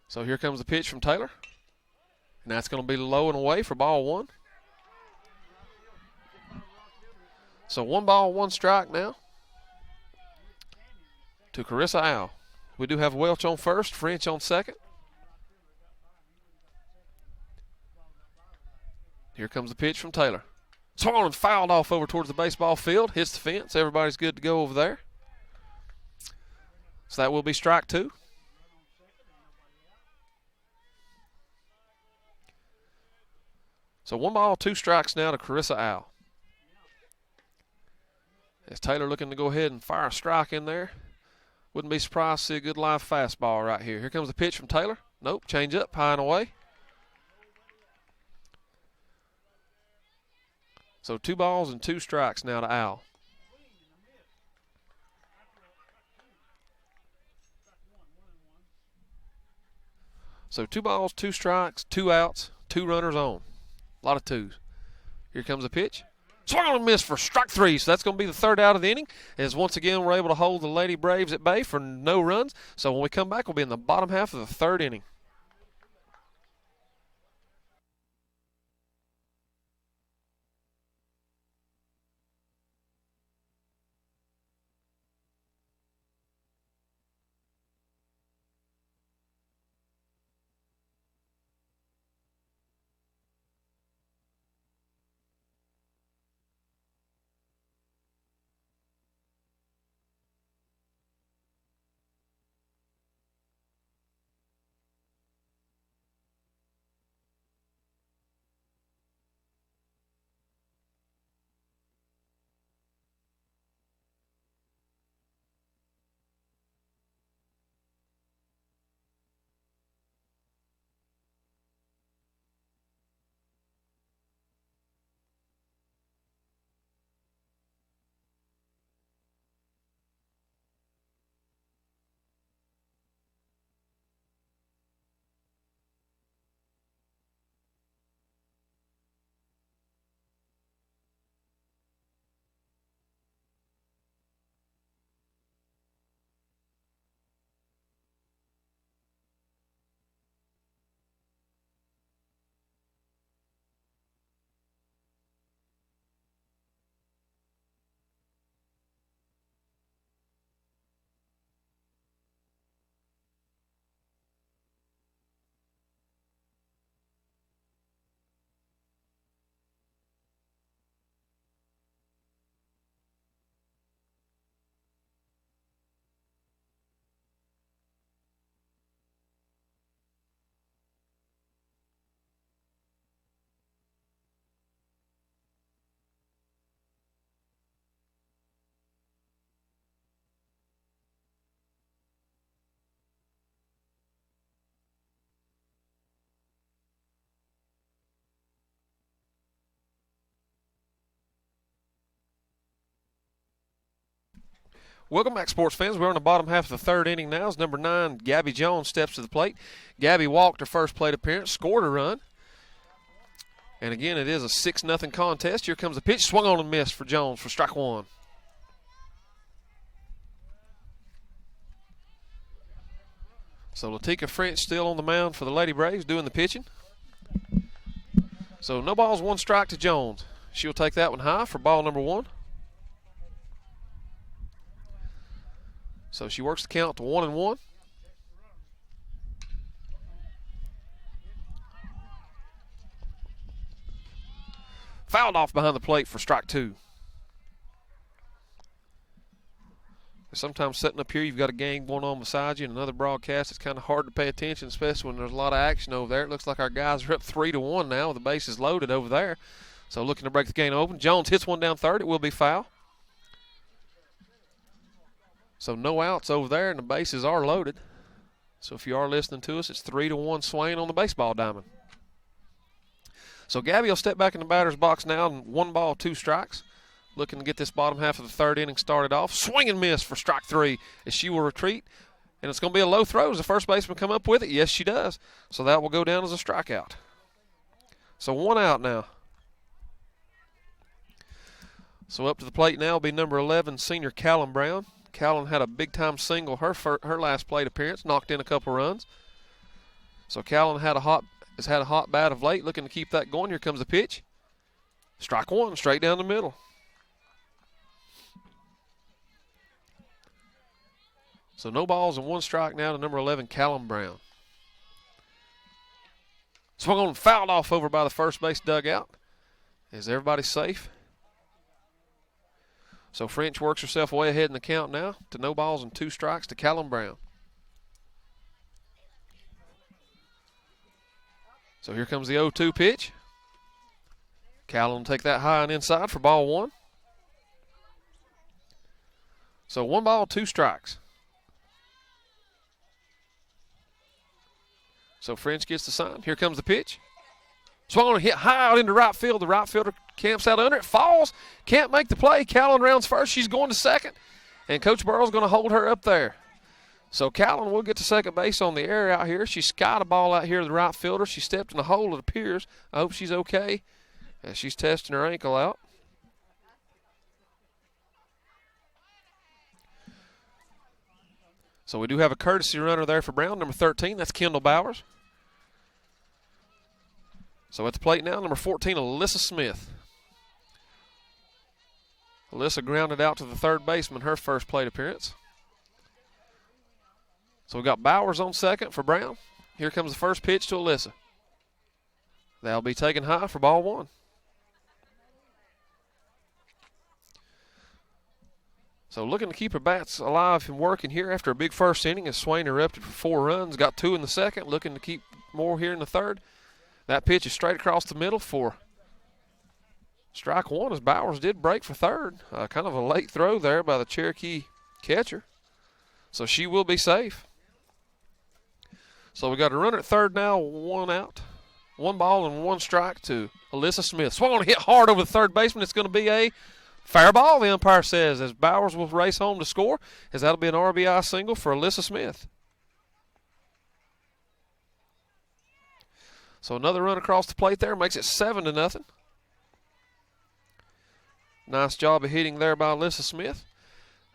S1: So here comes the pitch from Taylor. And that's going to be low and away for ball 1. So 1 ball, 1 strike now to Carissa Owl. We do have Welch on first, French on second. Here comes the pitch from Taylor. Swung on and fouled off over towards the baseball field. Hits the fence. Everybody's good to go over there. So that will be strike two. So 1 ball, 2 strikes now to Carissa Al. As Taylor looking to go ahead and fire a strike in there. Wouldn't be surprised to see a good live fastball right here. Here comes the pitch from Taylor. Nope, change up, high and away. So 2 balls and 2 strikes now to Al. So 2 balls, 2 strikes, 2 outs, 2 runners on. A lot of twos. Here comes the pitch. Swung on and missed for strike 3. So that's going to be the 3rd out of the inning. As once again we're able to hold the Lady Braves at bay for no runs. So when we come back, we'll be in the bottom half of the 3rd inning. Welcome back, sports fans. We're on the bottom half of the 3rd inning now as number 9, Gabby Jones, steps to the plate. Gabby walked her first plate appearance, scored a run. And again, it is a 6-0 contest. Here comes the pitch. Swung on and missed for Jones for strike 1. So Latika French still on the mound for the Lady Braves doing the pitching. So no balls, 1 strike to Jones. She'll take that one high for ball number 1. So she works the count to 1-1. Fouled off behind the plate for strike 2. Sometimes sitting up here, you've got a game going on beside you and another broadcast. It's kind of hard to pay attention, especially when there's a lot of action over there. It looks like our guys are up 3-1 now. The base is loaded over there. So looking to break the game open. Jones hits one down third. It will be foul. So no outs over there, and the bases are loaded. So if you are listening to us, it's 3-1 Swain on the baseball diamond. So Gabby will step back in the batter's box now, and 1 ball, 2 strikes. Looking to get this bottom half of the 3rd inning started off. Swing and miss for strike 3 as she will retreat. And it's going to be a low throw. Does the first baseman come up with it? Yes, she does. So that will go down as a strikeout. So 1 out now. So up to the plate now will be number 11, senior Callum Brown. Callum had a big-time single her last plate appearance, knocked in a couple runs. So Callum has had a hot bat of late, looking to keep that going. Here comes the pitch. Strike 1, straight down the middle. So no balls and 1 strike now to number 11, Callum Brown. Swung on and fouled off over by the first base dugout. Is everybody safe? So French works herself way ahead in the count now to no balls and 2 strikes to Callum Brown. So here comes the 0-2 pitch. Callum take that high and inside for ball 1. So 1 ball, 2 strikes. So French gets the sign. Here comes the pitch. Swung and hit high out into right field. The right fielder camps out under it, falls, can't make the play. Callan rounds first. She's going to second, and Coach Burrell's going to hold her up there. So Callan will get to second base on the air out here. She skied a ball out here to the right fielder. She stepped in the hole, it appears. I hope she's okay as she's testing her ankle out. So we do have a courtesy runner there for Brown, number 13. That's Kendall Bowers. So at the plate now, number 14, Alyssa Smith. Alyssa grounded out to the third baseman, her first plate appearance. So we got Bowers on second for Brown. Here comes the first pitch to Alyssa. That'll be taken high for ball 1. So looking to keep her bats alive and working here after a big first inning as Swain erupted for 4 runs, got 2 in the second, looking to keep more here in the third. That pitch is straight across the middle for strike 1 as Bowers did break for third. Kind of a late throw there by the Cherokee catcher. So she will be safe. So we got a runner at third now, 1 out. 1 ball and 1 strike to Alyssa Smith. Swung on to hit hard over the third baseman. It's going to be a fair ball, the umpire says, as Bowers will race home to score, as that'll be an RBI single for Alyssa Smith. So another run across the plate there makes it 7-0. Nice job of hitting there by Alyssa Smith.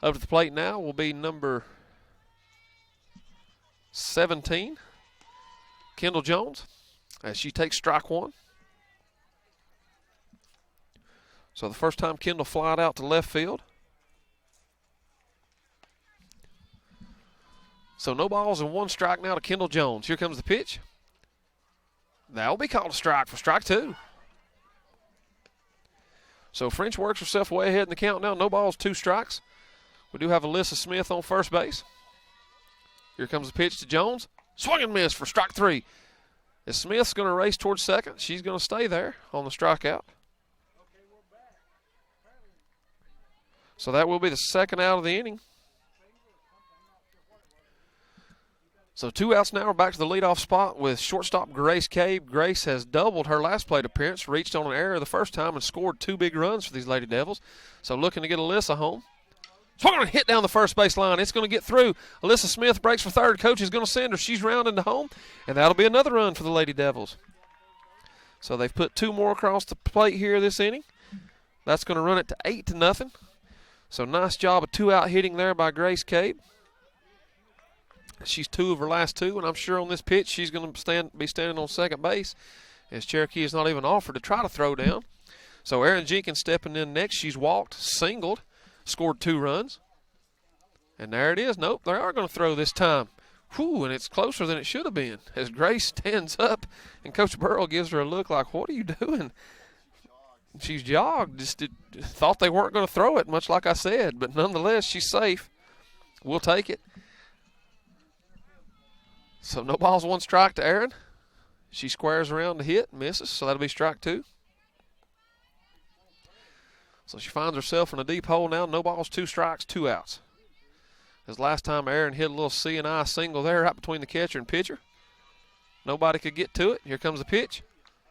S1: Up to the plate now will be number 17, Kendall Jones, as she takes strike 1. So the first time Kendall flied out to left field. So no balls and 1 strike now to Kendall Jones. Here comes the pitch. That'll be called a strike for strike 2. So French works herself way ahead in the count now. No balls, 2 strikes. We do have Alyssa Smith on first base. Here comes the pitch to Jones. Swing and miss for strike 3. As Smith's going to race towards second, she's going to stay there on the strikeout. So that will be the second out of the inning. So 2 outs now. We're back to the leadoff spot with shortstop Grace Cabe. Grace has doubled her last plate appearance, reached on an error the first time, and scored 2 big runs for these Lady Devils. So looking to get Alyssa home. Swung and hit down the first base line. It's going to get through. Alyssa Smith breaks for third. Coach is going to send her. She's rounding to home, and that'll be another run for the Lady Devils. So they've put 2 more across the plate here this inning. That's going to run it to 8-0. So nice job of 2-out hitting there by Grace Cabe. She's 2 of her last 2, and I'm sure on this pitch she's going to be standing on second base as Cherokee has not even offered to try to throw down. So Erin Jenkins stepping in next. She's walked, singled, scored 2 runs. And there it is. Nope, they are going to throw this time. Whew, and it's closer than it should have been as Grace stands up, and Coach Burrell gives her a look like, what are you doing? She's jogged, thought they weren't going to throw it, much like I said. But nonetheless, she's safe. We'll take it. So no balls, 1 strike to Erin. She squares around to hit, misses, so that'll be strike 2. So she finds herself in a deep hole now. No balls, 2 strikes, 2 outs. As last time Erin hit a little C&I single there right between the catcher and pitcher. Nobody could get to it. Here comes the pitch.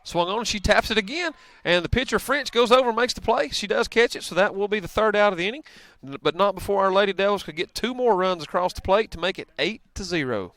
S1: Swung on, and she taps it again, and the pitcher French goes over and makes the play. She does catch it, so that will be the 3rd out of the inning, but not before our Lady Devils could get 2 more runs across the plate to make it 8-0.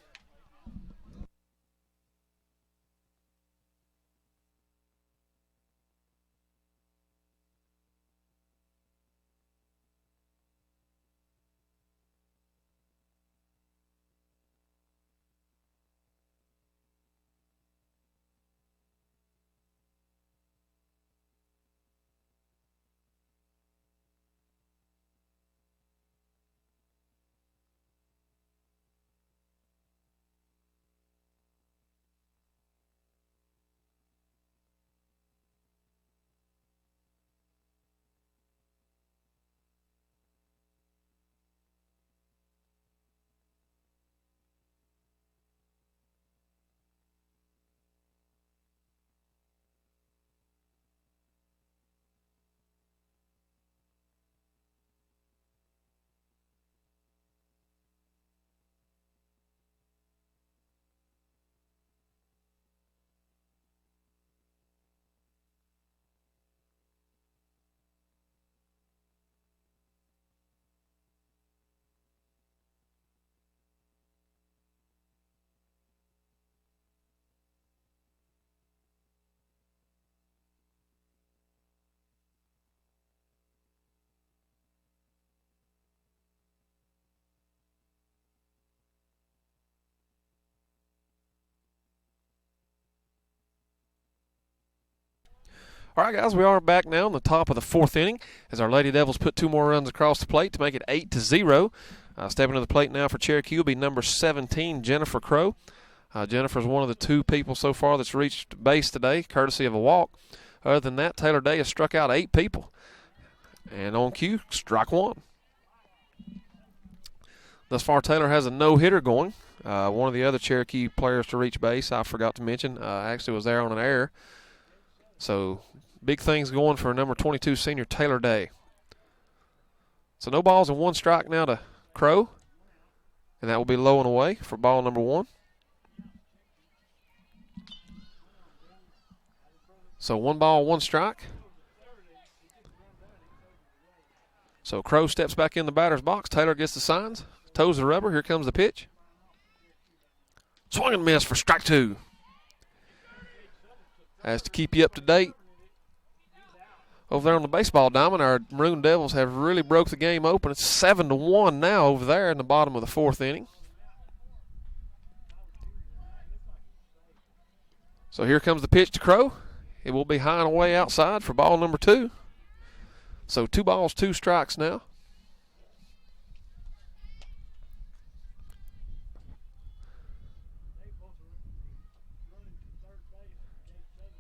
S1: All right, guys, we are back now in the top of the 4th inning as our Lady Devils put 2 more runs across the plate to make it 8-0. Stepping to the plate now for Cherokee will be number 17, Jennifer Crow. Jennifer's one of the 2 people so far that's reached base today, courtesy of a walk. Other than that, Taylor Day has struck out 8 people. And on cue, strike 1. Thus far, Taylor has a no-hitter going. One of the other Cherokee players to reach base, I forgot to mention, actually was there on an error. So big things going for number 22 senior Taylor Day. So no balls and 1 strike now to Crow. And that will be low and away for ball number 1. So 1 ball, 1 strike. So Crow steps back in the batter's box. Taylor gets the signs. Toes the rubber. Here comes the pitch. Swing and miss for strike 2. As to keep you up to date, over there on the baseball diamond, our Maroon Devils have really broke the game open. It's 7-1 now over there in the bottom of the 4th inning. So here comes the pitch to Crow. It will be high and away outside for ball number 2. So 2 balls, 2 strikes now.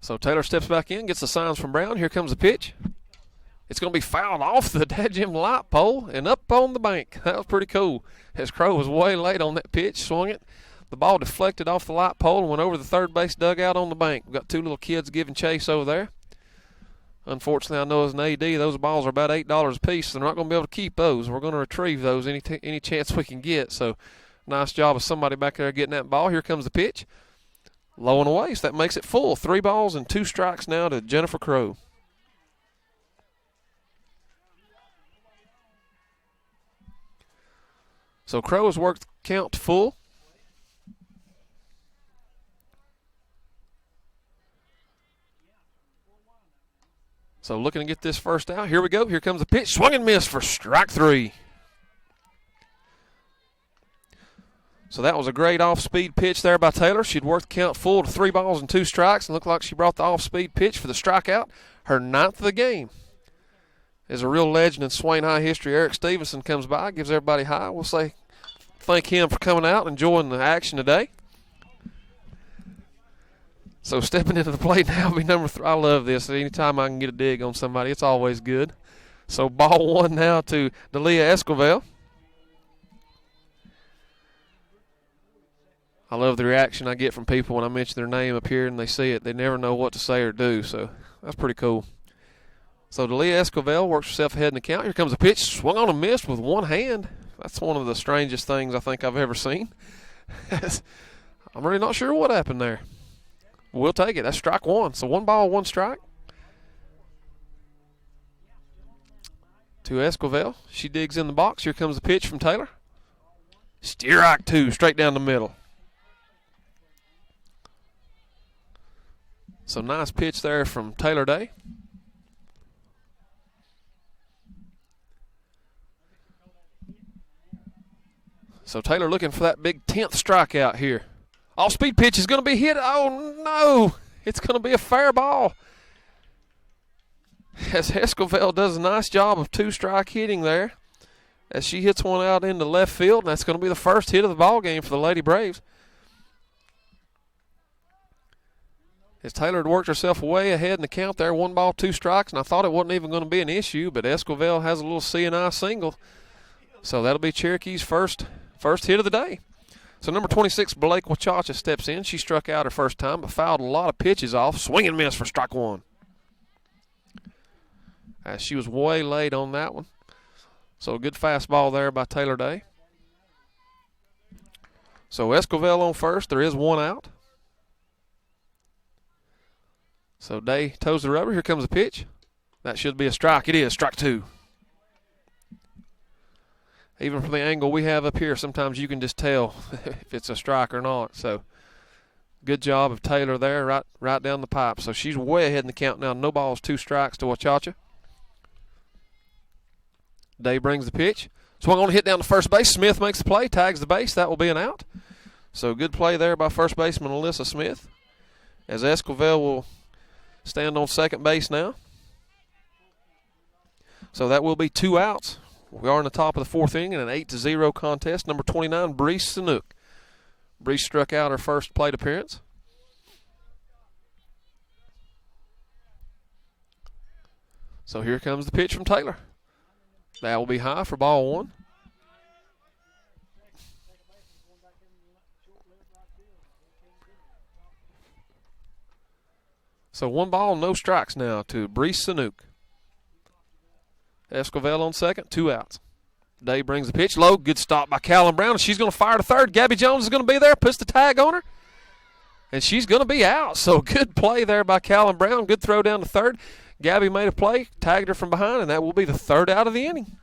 S1: So Taylor steps back in, gets the signs from Brown. Here comes the pitch. It's going to be fouled off the dadgum light pole and up on the bank. That was pretty cool. As Crow was way late on that pitch, swung it. The ball deflected off the light pole and went over the third base dugout on the bank. We've got 2 little kids giving chase over there. Unfortunately, I know as an AD, those balls are about $8 a piece. So they're not going to be able to keep those. We're going to retrieve those any chance we can get. So nice job of somebody back there getting that ball. Here comes the pitch. Low and away, so that makes it full. 3 balls and 2 strikes now to Jennifer Crow. So Crow has worked count to full. So looking to get this first out. Here we go. Here comes the pitch. Swing and miss for strike 3. So that was a great off-speed pitch there by Taylor. She'd worked the count full to 3 balls and 2 strikes and looked like she brought the off-speed pitch for the strikeout. Her 9th of the game. Is a real legend in Swain High history. Eric Stevenson comes by, gives everybody high. We'll say thank him for coming out and enjoying the action today. So stepping into the plate now will be number 3. I love this. Anytime I can get a dig on somebody, it's always good. So ball 1 now to Delia Esquivel. I love the reaction I get from people when I mention their name up here and they see it. They never know what to say or do, so that's pretty cool. So Delia Esquivel works herself ahead in the count. Here comes a pitch, swung on and missed with 1 hand. That's one of the strangest things I think I've ever seen. I'm really not sure what happened there. We'll take it. That's strike 1. So 1 ball, 1 strike. To Esquivel. She digs in the box. Here comes the pitch from Taylor. Strike 2, straight down the middle. So nice pitch there from Taylor Day. So Taylor looking for that big 10th strikeout here. Off-speed pitch is going to be hit. Oh, no. It's going to be a fair ball. As Esquivel does a nice job of 2-strike hitting there. As she hits one out into left field, and that's going to be the first hit of the ball game for the Lady Braves. As Taylor had worked herself way ahead in the count there, 1 ball, 2 strikes, and I thought it wasn't even going to be an issue, but Esquivel has a little C&I single. So that'll be Cherokee's first hit of the day. So number 26, Blake Wachacha, steps in. She struck out her first time, but fouled a lot of pitches off. Swing and miss for strike 1. As she was way late on that one. So a good fastball there by Taylor Day. So Esquivel on first. There is 1 out. So Day toes the rubber. Here comes the pitch. That should be a strike. It is. Strike 2. Even from the angle we have up here, sometimes you can just tell if it's a strike or not. So good job of Taylor there, right down the pipe. So she's way ahead in the count now. No balls, 2 strikes to Wachacha. Day brings the pitch. Swung on a hit down to first base. Smith makes the play, tags the base. That will be an out. So good play there by first baseman Alyssa Smith. As Esquivel will stand on second base now. So that will be 2 outs. We are in the top of the 4th inning in an 8-0 contest. Number 29, Brees Sanook. Brees struck out her first plate appearance. So here comes the pitch from Taylor. That will be high for ball 1. So 1 ball, no strikes now to Brees Sanook. Esquivel on second, 2 outs. Day brings the pitch low. Good stop by Callum Brown. She's going to fire to third. Gabby Jones is going to be there, puts the tag on her, and she's going to be out. So good play there by Callum Brown. Good throw down to third. Gabby made a play, tagged her from behind, and that will be the 3rd out of the inning.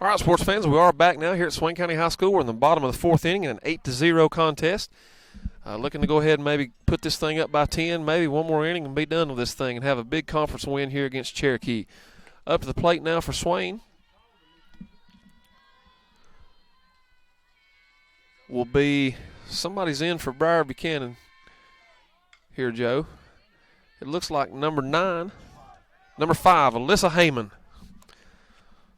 S1: All right, sports fans, we are back now here at Swain County High School. We're in the bottom of the 4th inning in an 8-0 contest. Looking to go ahead and maybe put this thing up by 10, maybe one more inning and be done with this thing and have a big conference win here against Cherokee. Up to the plate now for Swain will be somebody's in for Briar Buchanan here, Joe. It looks like number 5, Alyssa Heyman.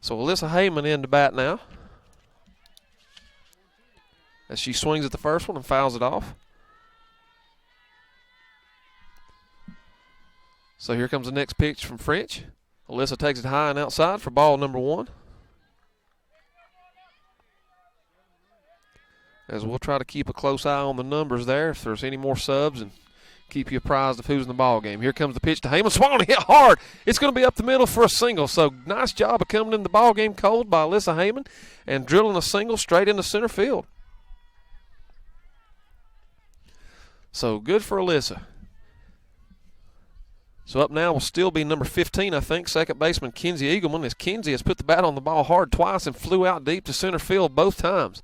S1: So Alyssa Heyman in to bat now as she swings at the first one and fouls it off. So here comes the next pitch from French. Alyssa takes it high and outside for ball number 1. As we'll try to keep a close eye on the numbers there if there's any more subs and keep you apprised of who's in the ball game. Here comes the pitch to Heyman. Swung and hit hard. It's going to be up the middle for a single. So nice job of coming in the ball game cold by Alyssa Heyman and drilling a single straight into center field. So good for Alyssa. So up now will still be number 15, I think, second baseman Kenzie Eagleman, as Kenzie has put the bat on the ball hard twice and flew out deep to center field both times.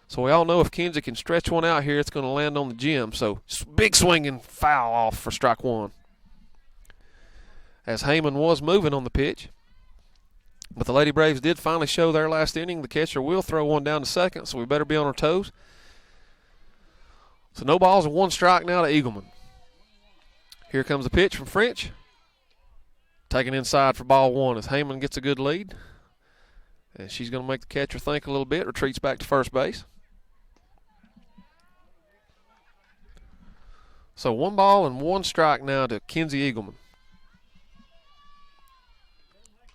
S1: So we all know if Kenzie can stretch one out here, it's going to land on the gym. So big swing and foul off for strike 1. As Heyman was moving on the pitch. But the Lady Braves did finally show their last inning. The catcher will throw one down to second, so we better be on our toes. So no balls and 1 strike now to Eagleman. Here comes the pitch from French. Taken inside for ball 1 as Heyman gets a good lead. And she's going to make the catcher think a little bit, retreats back to first base. So 1 ball and 1 strike now to Kenzie Eagleman.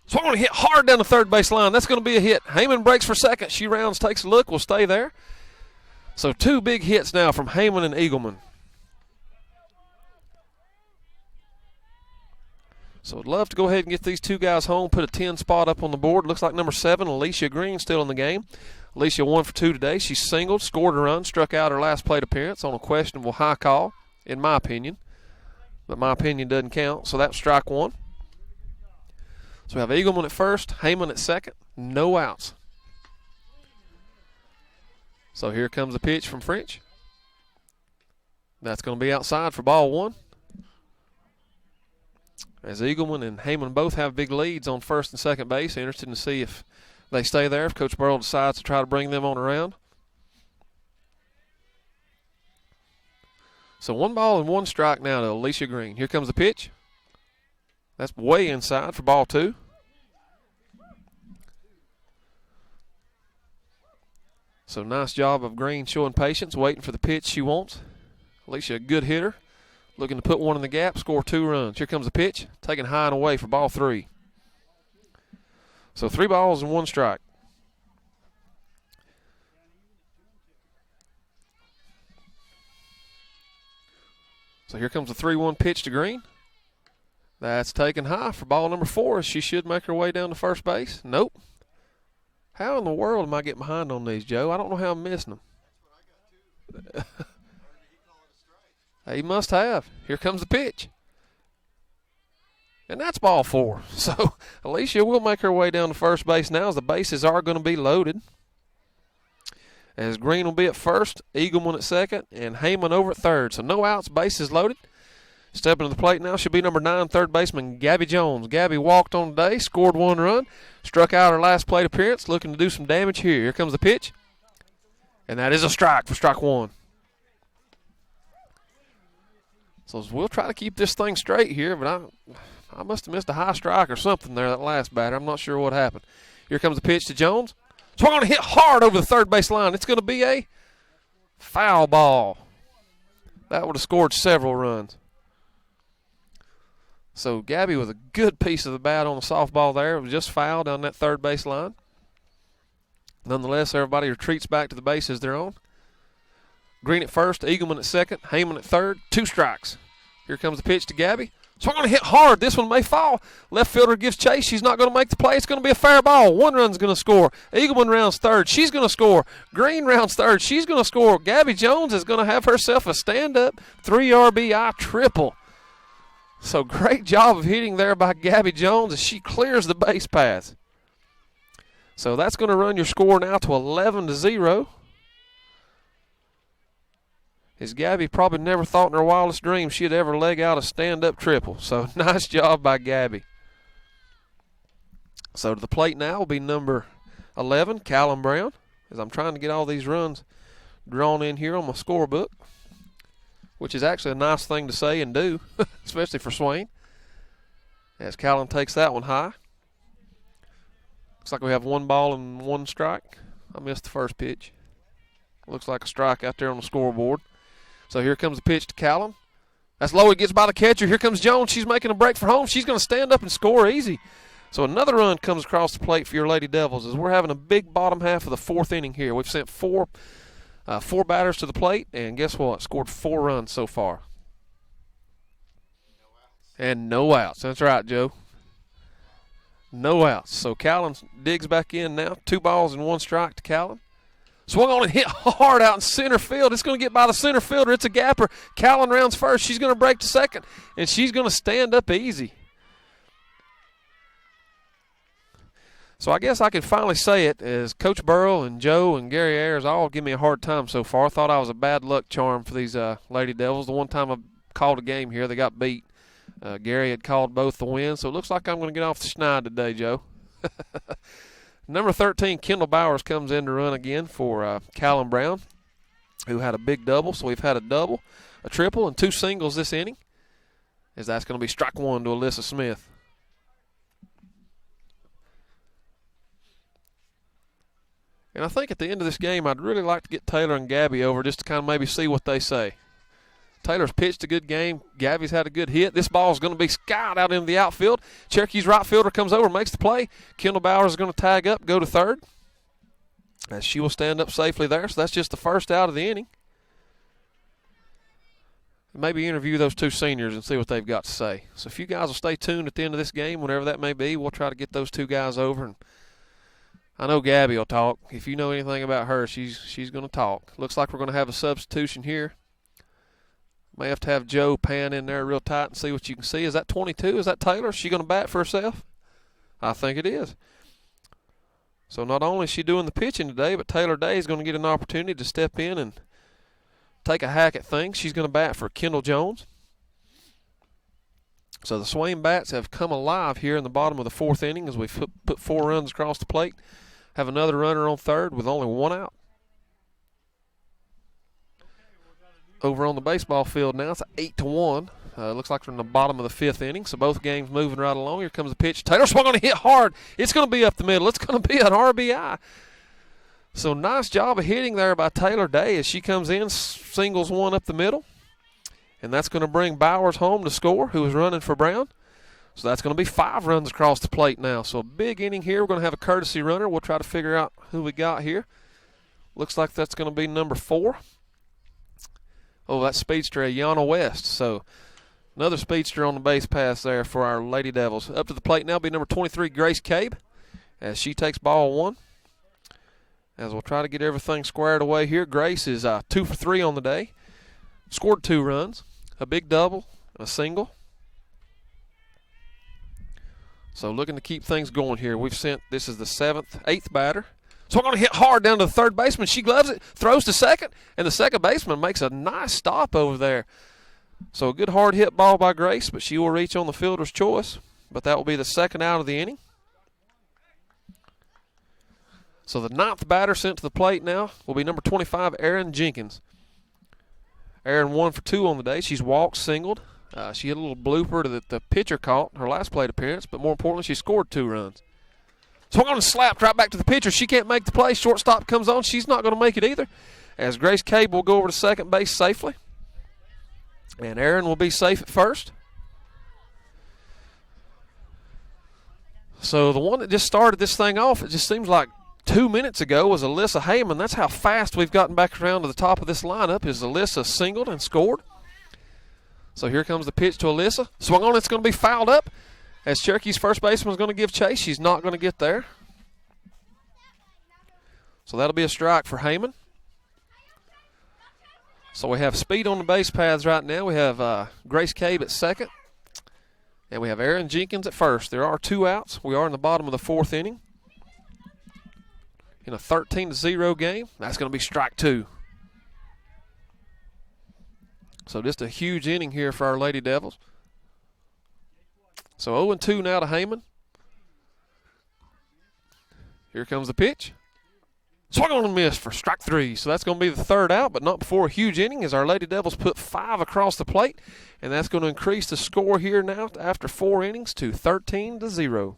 S1: Swung on and hit hard down the third base line. That's going to be a hit. Heyman breaks for second. She rounds, takes a look, will stay there. So 2 big hits now from Heyman and Eagleman. So I'd love to go ahead and get these 2 guys home, put a 10 spot up on the board. Looks like number 7, Alicia Green, still in the game. Alicia 1 for 2 today. She singled, scored a run, struck out her last plate appearance on a questionable high call, in my opinion. But my opinion doesn't count, so that's strike 1. So we have Eagleman at first, Heyman at second, no outs. So here comes the pitch from French. That's going to be outside for ball 1. As Eagleman and Heyman both have big leads on first and second base, interested to see if they stay there, if Coach Burrell decides to try to bring them on around. So 1 ball and 1 strike now to Alicia Green. Here comes the pitch. That's way inside for ball 2. So nice job of Green showing patience, waiting for the pitch she wants. Alicia, a good hitter, looking to put one in the gap, score 2 runs. Here comes the pitch, taken high and away for ball 3. So 3 balls and 1 strike. So here comes the 3-1 pitch to Green. That's taken high for ball number 4. She should make her way down to first base. Nope. How in the world am I getting behind on these, Joe? I don't know how I'm missing them. He must have. Here comes the pitch. And that's ball 4. So Alicia will make her way down to first base now as the bases are going to be loaded. As Green will be at first, Eagleman at second, and Heyman over at third. So no outs, bases loaded. Stepping to the plate now should be number 9, third baseman Gabby Jones. Gabby walked on today, scored 1 run, struck out her last plate appearance, looking to do some damage here. Here comes the pitch. And that is a strike for strike 1. So we'll try to keep this thing straight here, but I must have missed a high strike or something there, that last batter. I'm not sure what happened. Here comes the pitch to Jones. Swung on and hit hard over the third base line. It's going to be a foul ball. That would have scored several runs. So Gabby with a good piece of the bat on the softball there. It was just foul down that third base line. Nonetheless, everybody retreats back to the bases they're on. Green at first, Eagleman at second, Heyman at third, 2 strikes. Here comes the pitch to Gabby. Swung on and hit hard. This one may fall. Left fielder gives chase. She's not going to make the play. It's going to be a fair ball. 1 run's going to score. Eagleman rounds third. She's going to score. Green rounds third. She's going to score. Gabby Jones is going to have herself a stand-up 3 RBI triple. So great job of hitting there by Gabby Jones as she clears the base paths. So that's going to run your score now to 11-0. As Gabby probably never thought in her wildest dreams she'd ever leg out a stand-up triple. So nice job by Gabby. So to the plate now will be number 11, Callum Brown, as I'm trying to get all these runs drawn in here on my scorebook, which is actually a nice thing to say and do, especially for Swain. As Callum takes that one high. Looks like we have 1 ball and 1 strike. I missed the first pitch. Looks like a strike out there on the scoreboard. So here comes the pitch to Callum. That's low. It gets by the catcher. Here comes Jones. She's making a break for home. She's going to stand up and score easy. So another run comes across the plate for your Lady Devils as we're having a big bottom half of the 4th inning here. We've sent four batters to the plate, and guess what? Scored 4 runs so far. And no outs. That's right, Joe. No outs. So Callum digs back in now. 2 balls and 1 strike to Callum. Swung on and hit hard out in center field. It's going to get by the center fielder. It's a gapper. Callum rounds first. She's going to break to second, and she's going to stand up easy. So I guess I can finally say it as Coach Burrell and Joe and Gary Ayers all give me a hard time so far. I thought I was a bad luck charm for these Lady Devils. The one time I called a game here, they got beat. Gary had called both the wins, so it looks like I'm going to get off the schneid today, Joe. Number 13, Kendall Bowers, comes in to run again for Callum Brown, who had a big double. So we've had a double, a triple, and 2 singles this inning, as that's going to be strike 1 to Alyssa Smith. And I think at the end of this game, I'd really like to get Taylor and Gabby over just to kind of maybe see what they say. Taylor's pitched a good game. Gabby's had a good hit. This ball is going to be skied out into the outfield. Cherokee's right fielder comes over, makes the play. Kendall Bowers is going to tag up, go to third. As she will stand up safely there. So that's just the first out of the inning. Maybe interview those two seniors and see what they've got to say. So if you guys will stay tuned at the end of this game, whenever that may be, we'll try to get those two guys over. And I know Gabby will talk. If you know anything about her, she's going to talk. Looks like we're going to have a substitution here. May have to have Joe pan in there real tight and see what you can see. Is that 22? Is that Taylor? Is she going to bat for herself? I think it is. So not only is she doing the pitching today, but Taylor Day is going to get an opportunity to step in and take a hack at things. She's going to bat for Kendall Jones. So the Swain bats have come alive here in the bottom of the fourth inning as we put 4 runs across the plate. Have another runner on third with only 1 out. Over on the baseball field now, it's 8-1. Looks like we're in the bottom of the 5th inning, so both games moving right along. Here comes the pitch. Taylor swung on to hit hard. It's going to be up the middle. It's going to be an RBI. So nice job of hitting there by Taylor Day as she comes in, singles one up the middle. And that's going to bring Bowers home to score, who is running for Brown. So that's going to be 5 runs across the plate now. So a big inning here. We're going to have a courtesy runner. We'll try to figure out who we got here. Looks like that's going to be number 4. Oh, that's speedster Yana West. So another speedster on the base pass there for our Lady Devils. Up to the plate now will be number 23, Grace Cabe, as she takes ball 1. As we'll try to get everything squared away here. Grace is 2 for 3 on the day. Scored 2 runs, a big double, a single. So looking to keep things going here. This is the 8th batter. So we're going to hit hard down to the third baseman. She gloves it, throws to second, and the second baseman makes a nice stop over there. So a good hard hit ball by Grace, but she will reach on the fielder's choice. But that will be the 2nd out of the inning. So the 9th batter sent to the plate now will be number 25, Erin Jenkins. Erin 1 for 2 on the day. She's walked, singled. She had a little blooper that the pitcher caught her last plate appearance, but more importantly, she scored 2 runs. Swung on and slapped right back to the pitcher. She can't make the play. Shortstop comes on. She's not going to make it either, as Grace Cabe will go over to second base safely. And Erin will be safe at first. So the one that just started this thing off, it just seems like 2 minutes ago, was Alyssa Heyman. That's how fast we've gotten back around to the top of this lineup, is Alyssa singled and scored. So here comes the pitch to Alyssa. Swung on, it's going to be fouled up. As Cherokee's first baseman is going to give chase, she's not going to get there. So that'll be a strike for Heyman. So we have speed on the base paths right now. We have Grace Cabe at second. And we have Erin Jenkins at first. There are 2 outs. We are in the bottom of the 4th inning. In a 13-0 game, that's going to be strike 2. So just a huge inning here for our Lady Devils. So 0-2 now to Heyman. Here comes the pitch. Swung on and missed for strike 3. So that's going to be the 3rd out, but not before a huge inning as our Lady Devils put 5 across the plate. And that's going to increase the score here now after 4 innings to 13-0.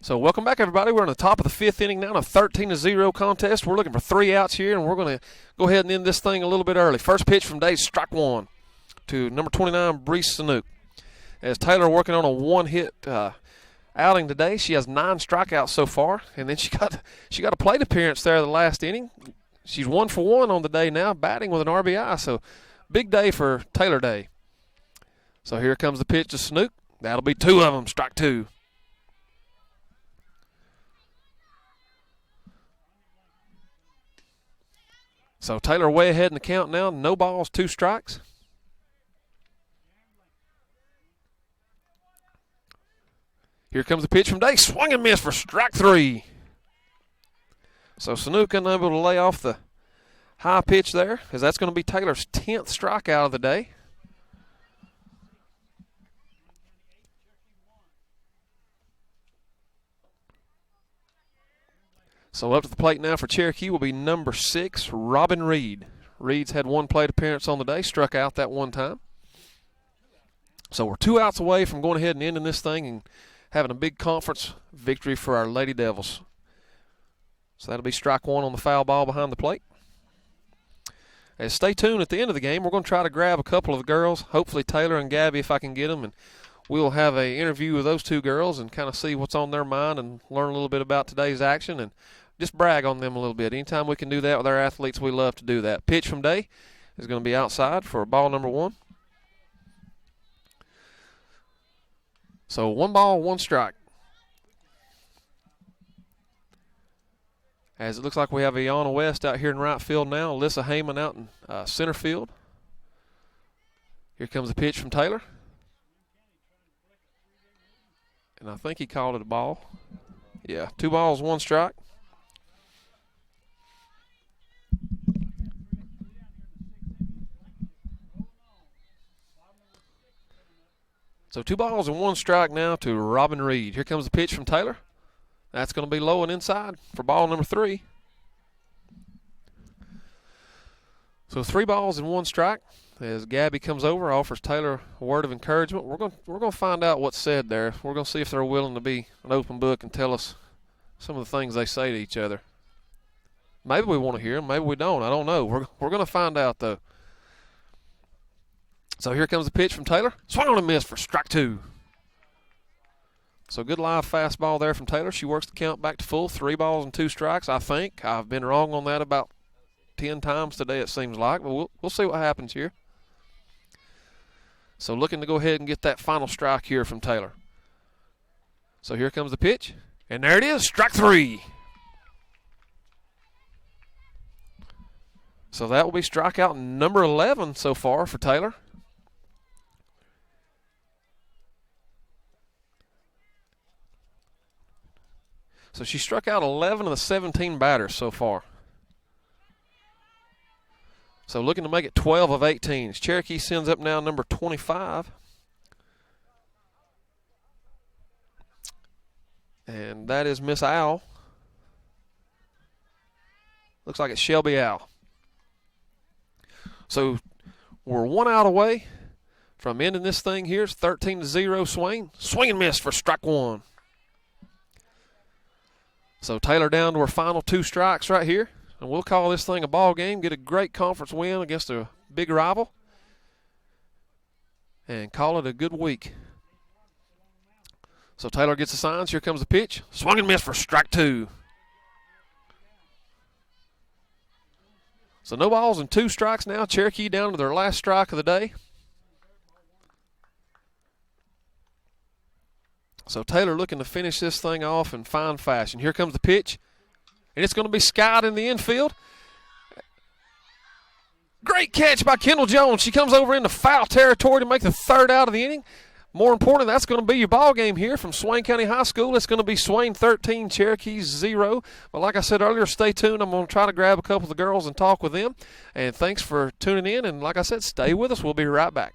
S1: So welcome back, everybody. We're on the top of the fifth inning now in a 13-0 contest. We're looking for 3 outs here, and we're going to go ahead and end this thing a little bit early. First pitch from Dave, strike one to number 29, Brees Sanook. As Taylor working on a one-hit outing today, she has 9 strikeouts so far, and then she got a plate appearance there the last inning. She's 1 for 1 on the day now, batting with an RBI. So big day for Taylor Day. So here comes the pitch to Sanook. That'll be 2 of them, strike 2. So Taylor way ahead in the count now. No balls, 2 strikes. Here comes the pitch from Day. Swing and miss for strike 3. So Sanook unable to lay off the high pitch there, as that's going to be Taylor's 10th strikeout of the day. So up to the plate now for Cherokee will be number 6, Robin Reed. Reed's had 1 plate appearance on the day, struck out that one time. So we're 2 outs away from going ahead and ending this thing and having a big conference victory for our Lady Devils. So that'll be strike 1 on the foul ball behind the plate. And stay tuned at the end of the game. We're going to try to grab a couple of the girls, hopefully Taylor and Gabby if I can get them, and we'll have an interview with those 2 girls and kind of see what's on their mind and learn a little bit about today's action and just brag on them a little bit. Anytime we can do that with our athletes, we love to do that. Pitch from Day is going to be outside for ball number 1. So 1 ball, 1 strike. As it looks like we have Ayanna West out here in right field now. Alyssa Heyman out in center field. Here comes the pitch from Taylor. And I think he called it a ball. Yeah, 2 balls, 1 strike. So 2 balls and 1 strike now to Robin Reed. Here comes the pitch from Taylor. That's going to be low and inside for ball number 3. So 3 balls and 1 strike. As Gabby comes over, offers Taylor a word of encouragement. We're going to find out what's said there. We're going to see if they're willing to be an open book and tell us some of the things they say to each other. Maybe we want to hear them. Maybe we don't. I don't know. We're going to find out, though. So here comes the pitch from Taylor. Swing on and miss for strike 2. So good live fastball there from Taylor. She works the count back to full. 3 balls and 2 strikes, I think. I've been wrong on that about 10 times today, it seems like. But we'll see what happens here. So looking to go ahead and get that final strike here from Taylor. So here comes the pitch. And there it is, strike 3. So that will be strikeout number 11 so far for Taylor. So she struck out 11 of the 17 batters so far. So looking to make it 12 of 18. Cherokee sends up now number 25. And that is Miss Owl. Looks like it's Shelby Owl. So we're 1 out away from ending this thing here. It's 13-0 Swain. Swing and miss for strike 1. So Taylor down to her final 2 strikes right here. And we'll call this thing a ball game, get a great conference win against a big rival, and call it a good week. So Taylor gets the signs. Here comes the pitch. Swung and missed for strike 2. So no balls and 2 strikes now. Cherokee down to their last strike of the day. So Taylor looking to finish this thing off in fine fashion. Here comes the pitch. And it's going to be skied in the infield. Great catch by Kendall Jones. She comes over into foul territory to make the 3rd out of the inning. More importantly, that's going to be your ball game here from Swain County High School. It's going to be Swain 13, Cherokee 0. But like I said earlier, stay tuned. I'm going to try to grab a couple of the girls and talk with them. And thanks for tuning in. And like I said, stay with us. We'll be right back.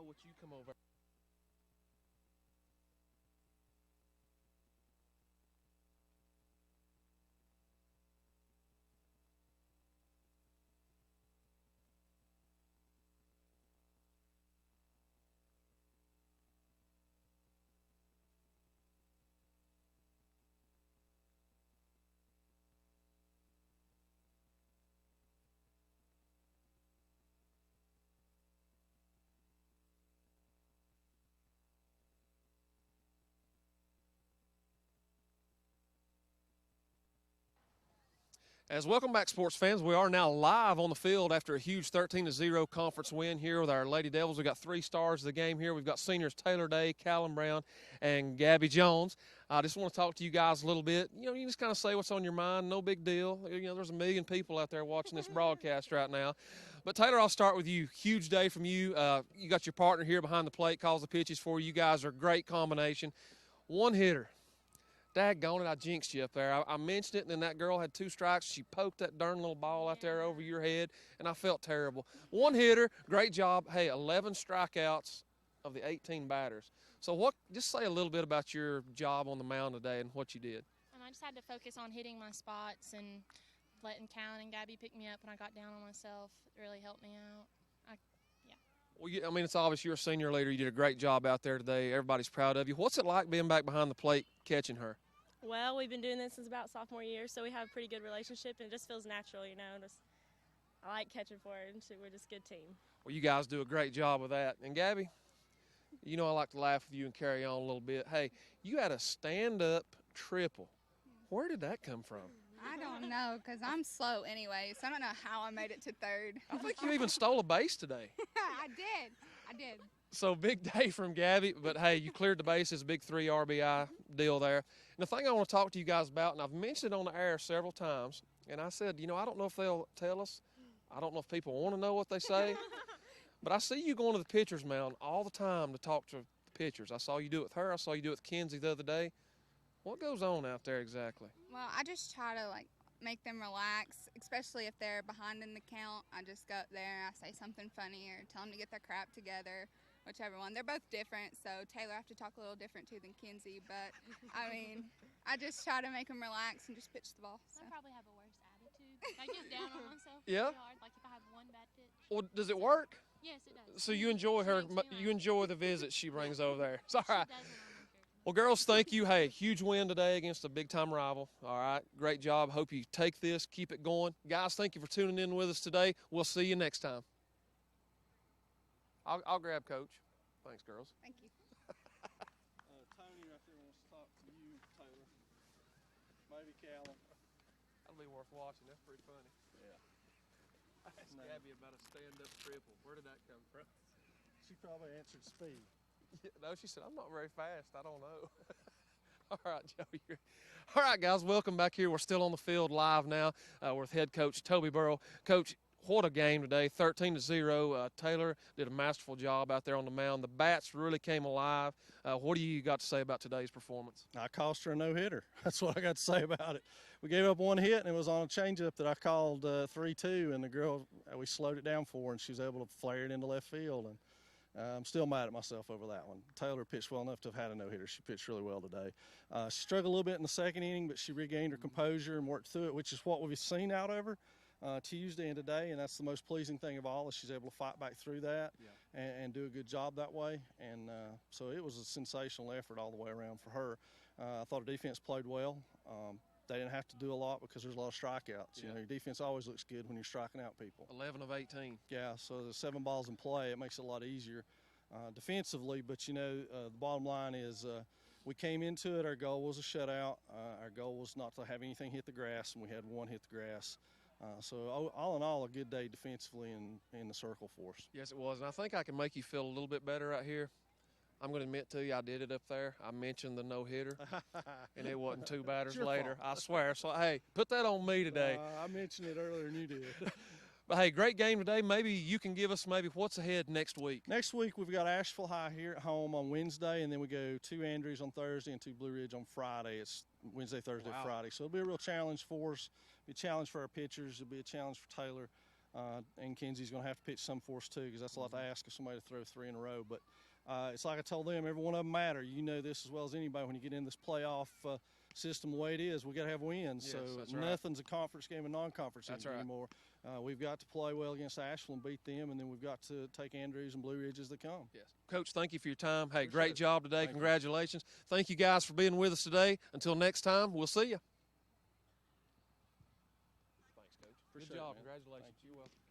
S1: would you come over? As welcome back, sports fans. We are now live on the field after a huge 13-0 conference win here with our Lady Devils. We've got 3 stars of the game here. We've got seniors Taylor Day, Callum Brown, and Gabby Jones. I just want to talk to you guys a little bit. You know, you just kind of say what's on your mind. No big deal. You know, there's a million people out there watching this broadcast right now. But Taylor, I'll start with you. Huge day from you. You got your partner here behind the plate, calls the pitches for you. You guys are a great combination. One hitter. Daggone it, I jinxed you up there. I mentioned it, and then that girl had 2 strikes. She poked that darn little ball out there over your head, and I felt terrible. One hitter, great job. Hey, 11 strikeouts of the 18 batters. So just say a little bit about your job on the mound today and what you did.
S2: I just had to focus on hitting my spots and letting Callan and Gabby pick me up when I got down on myself. It really helped me out.
S1: Well, I mean, it's obvious you're a senior leader. You did a great job out there today. Everybody's proud of you. What's it like being back behind the plate catching her?
S3: Well, we've been doing this since about sophomore year, so we have a pretty good relationship, and it just feels natural, you know. I like catching for her, and we're just a good team.
S1: Well, you guys do a great job with that. And, Gabby, you know I like to laugh with you and carry on a little bit. Hey, you had a stand-up triple. Where did that come from?
S4: I don't know, because I'm slow anyway, so I don't know how I made it to third.
S1: I think you even stole a base today.
S4: I did.
S1: So big day from Gabby, but hey, you cleared the bases, big 3 RBI deal there. And the thing I want to talk to you guys about, and I've mentioned it on the air several times, and I said, you know, I don't know if they'll tell us. I don't know if people want to know what they say. But I see you going to the pitcher's mound all the time to talk to the pitchers. I saw you do it with her. I saw you do it with Kenzie the other day. What goes on out there exactly?
S4: Well, I just try to, make them relax, especially if they're behind in the count. I just go up there and I say something funny or tell them to get their crap together, whichever one. They're both different, so Taylor I have to talk a little different too than Kenzie. But, I mean, I just try to make them relax and just pitch the ball. So.
S2: I probably have a worse attitude. I get down on myself
S1: Yeah?
S2: really hard, like if I have one bad pitch.
S1: Well, does it work?
S2: Yes, it does.
S1: So you enjoy her,
S2: She makes me
S1: you enjoy the visits she brings over there. It's all right.
S2: She does when I'm encouraging.
S1: Well, girls, thank you. Hey, huge win today against a big-time rival. All right, great job. Hope you take this, keep it going. Guys, thank you for tuning in with us today. We'll see you next time. I'll grab Coach. Thanks, girls.
S4: Thank you.
S5: Tony right there wants to talk to you, Taylor. Maybe Callum.
S1: That'll be worth watching. That's pretty funny.
S5: Yeah.
S1: I asked Gabby about a stand-up triple. Where did that come from?
S5: She probably answered speed.
S1: No, she said, I'm not very fast. I don't know. All right, Joey. All right, guys, welcome back here. We're still on the field live now with head coach Toby Burrow. Coach, what a game today, 13-0. Taylor did a masterful job out there on the mound. The bats really came alive. What do you got to say about today's performance?
S5: I cost her a no-hitter. That's what I got to say about it. We gave up 1 hit, and it was on a changeup that I called 3-2, and the girl, we slowed it down for her, and she was able to flare it into left field. And I'm still mad at myself over that one. Taylor pitched well enough to have had a no-hitter. She pitched really well today. She struggled a little bit in the 2nd inning, but she regained her composure and worked through it, which is what we've seen out of her Tuesday and today, and that's the most pleasing thing of all is she's able to fight back through that and do a good job that way. And so it was a sensational effort all the way around for her. I thought her defense played well. They didn't have to do a lot because there's a lot of strikeouts. You know, your defense always looks good when you're striking out people.
S1: 11 of 18.
S5: Yeah, so there's 7 balls in play. It makes it a lot easier defensively. But, you know, the bottom line is we came into it. Our goal was a shutout. Our goal was not to have anything hit the grass, and we had 1 hit the grass. So all in all, a good day defensively in the circle for us.
S1: Yes, it was. And I think I can make you feel a little bit better right here. I'm going to admit to you, I did it up there. I mentioned the no-hitter, and it wasn't 2 batters later. I swear. So, hey, put that on me today.
S5: I mentioned it earlier than you did.
S1: But, hey, great game today. Maybe you can give us maybe what's ahead next week.
S5: Next week, we've got Asheville High here at home on Wednesday, and then we go 2 Andrews on Thursday and 2 Blue Ridge on Friday. It's Wednesday, Thursday, Friday. So it'll be a real challenge for us. It'll be a challenge for our pitchers. It'll be a challenge for Taylor. And Kenzie's going to have to pitch some for us too, because that's a lot to ask of somebody to throw 3 in a row. But it's like I told them, every one of them matter. You know this as well as anybody. When you get in this playoff system the way it is, we got to have wins.
S1: Yes,
S5: so
S1: that's right.
S5: nothing's a conference game and non-conference
S1: That's
S5: game
S1: right.
S5: anymore. We've got to play well against Ashland, beat them, and then we've got to take Andrews and Blue Ridge as they come.
S1: Yes. Coach, thank you for your time. Hey,
S5: Appreciate
S1: great
S5: it.
S1: job today.
S5: Thank you.
S1: Congratulations. Thank you guys for being with us today. Until next time, we'll see you. Thanks, Coach.
S5: Appreciate
S1: Good
S5: it,
S1: job.
S5: man.
S1: Congratulations.
S5: Thank you.
S1: You're welcome.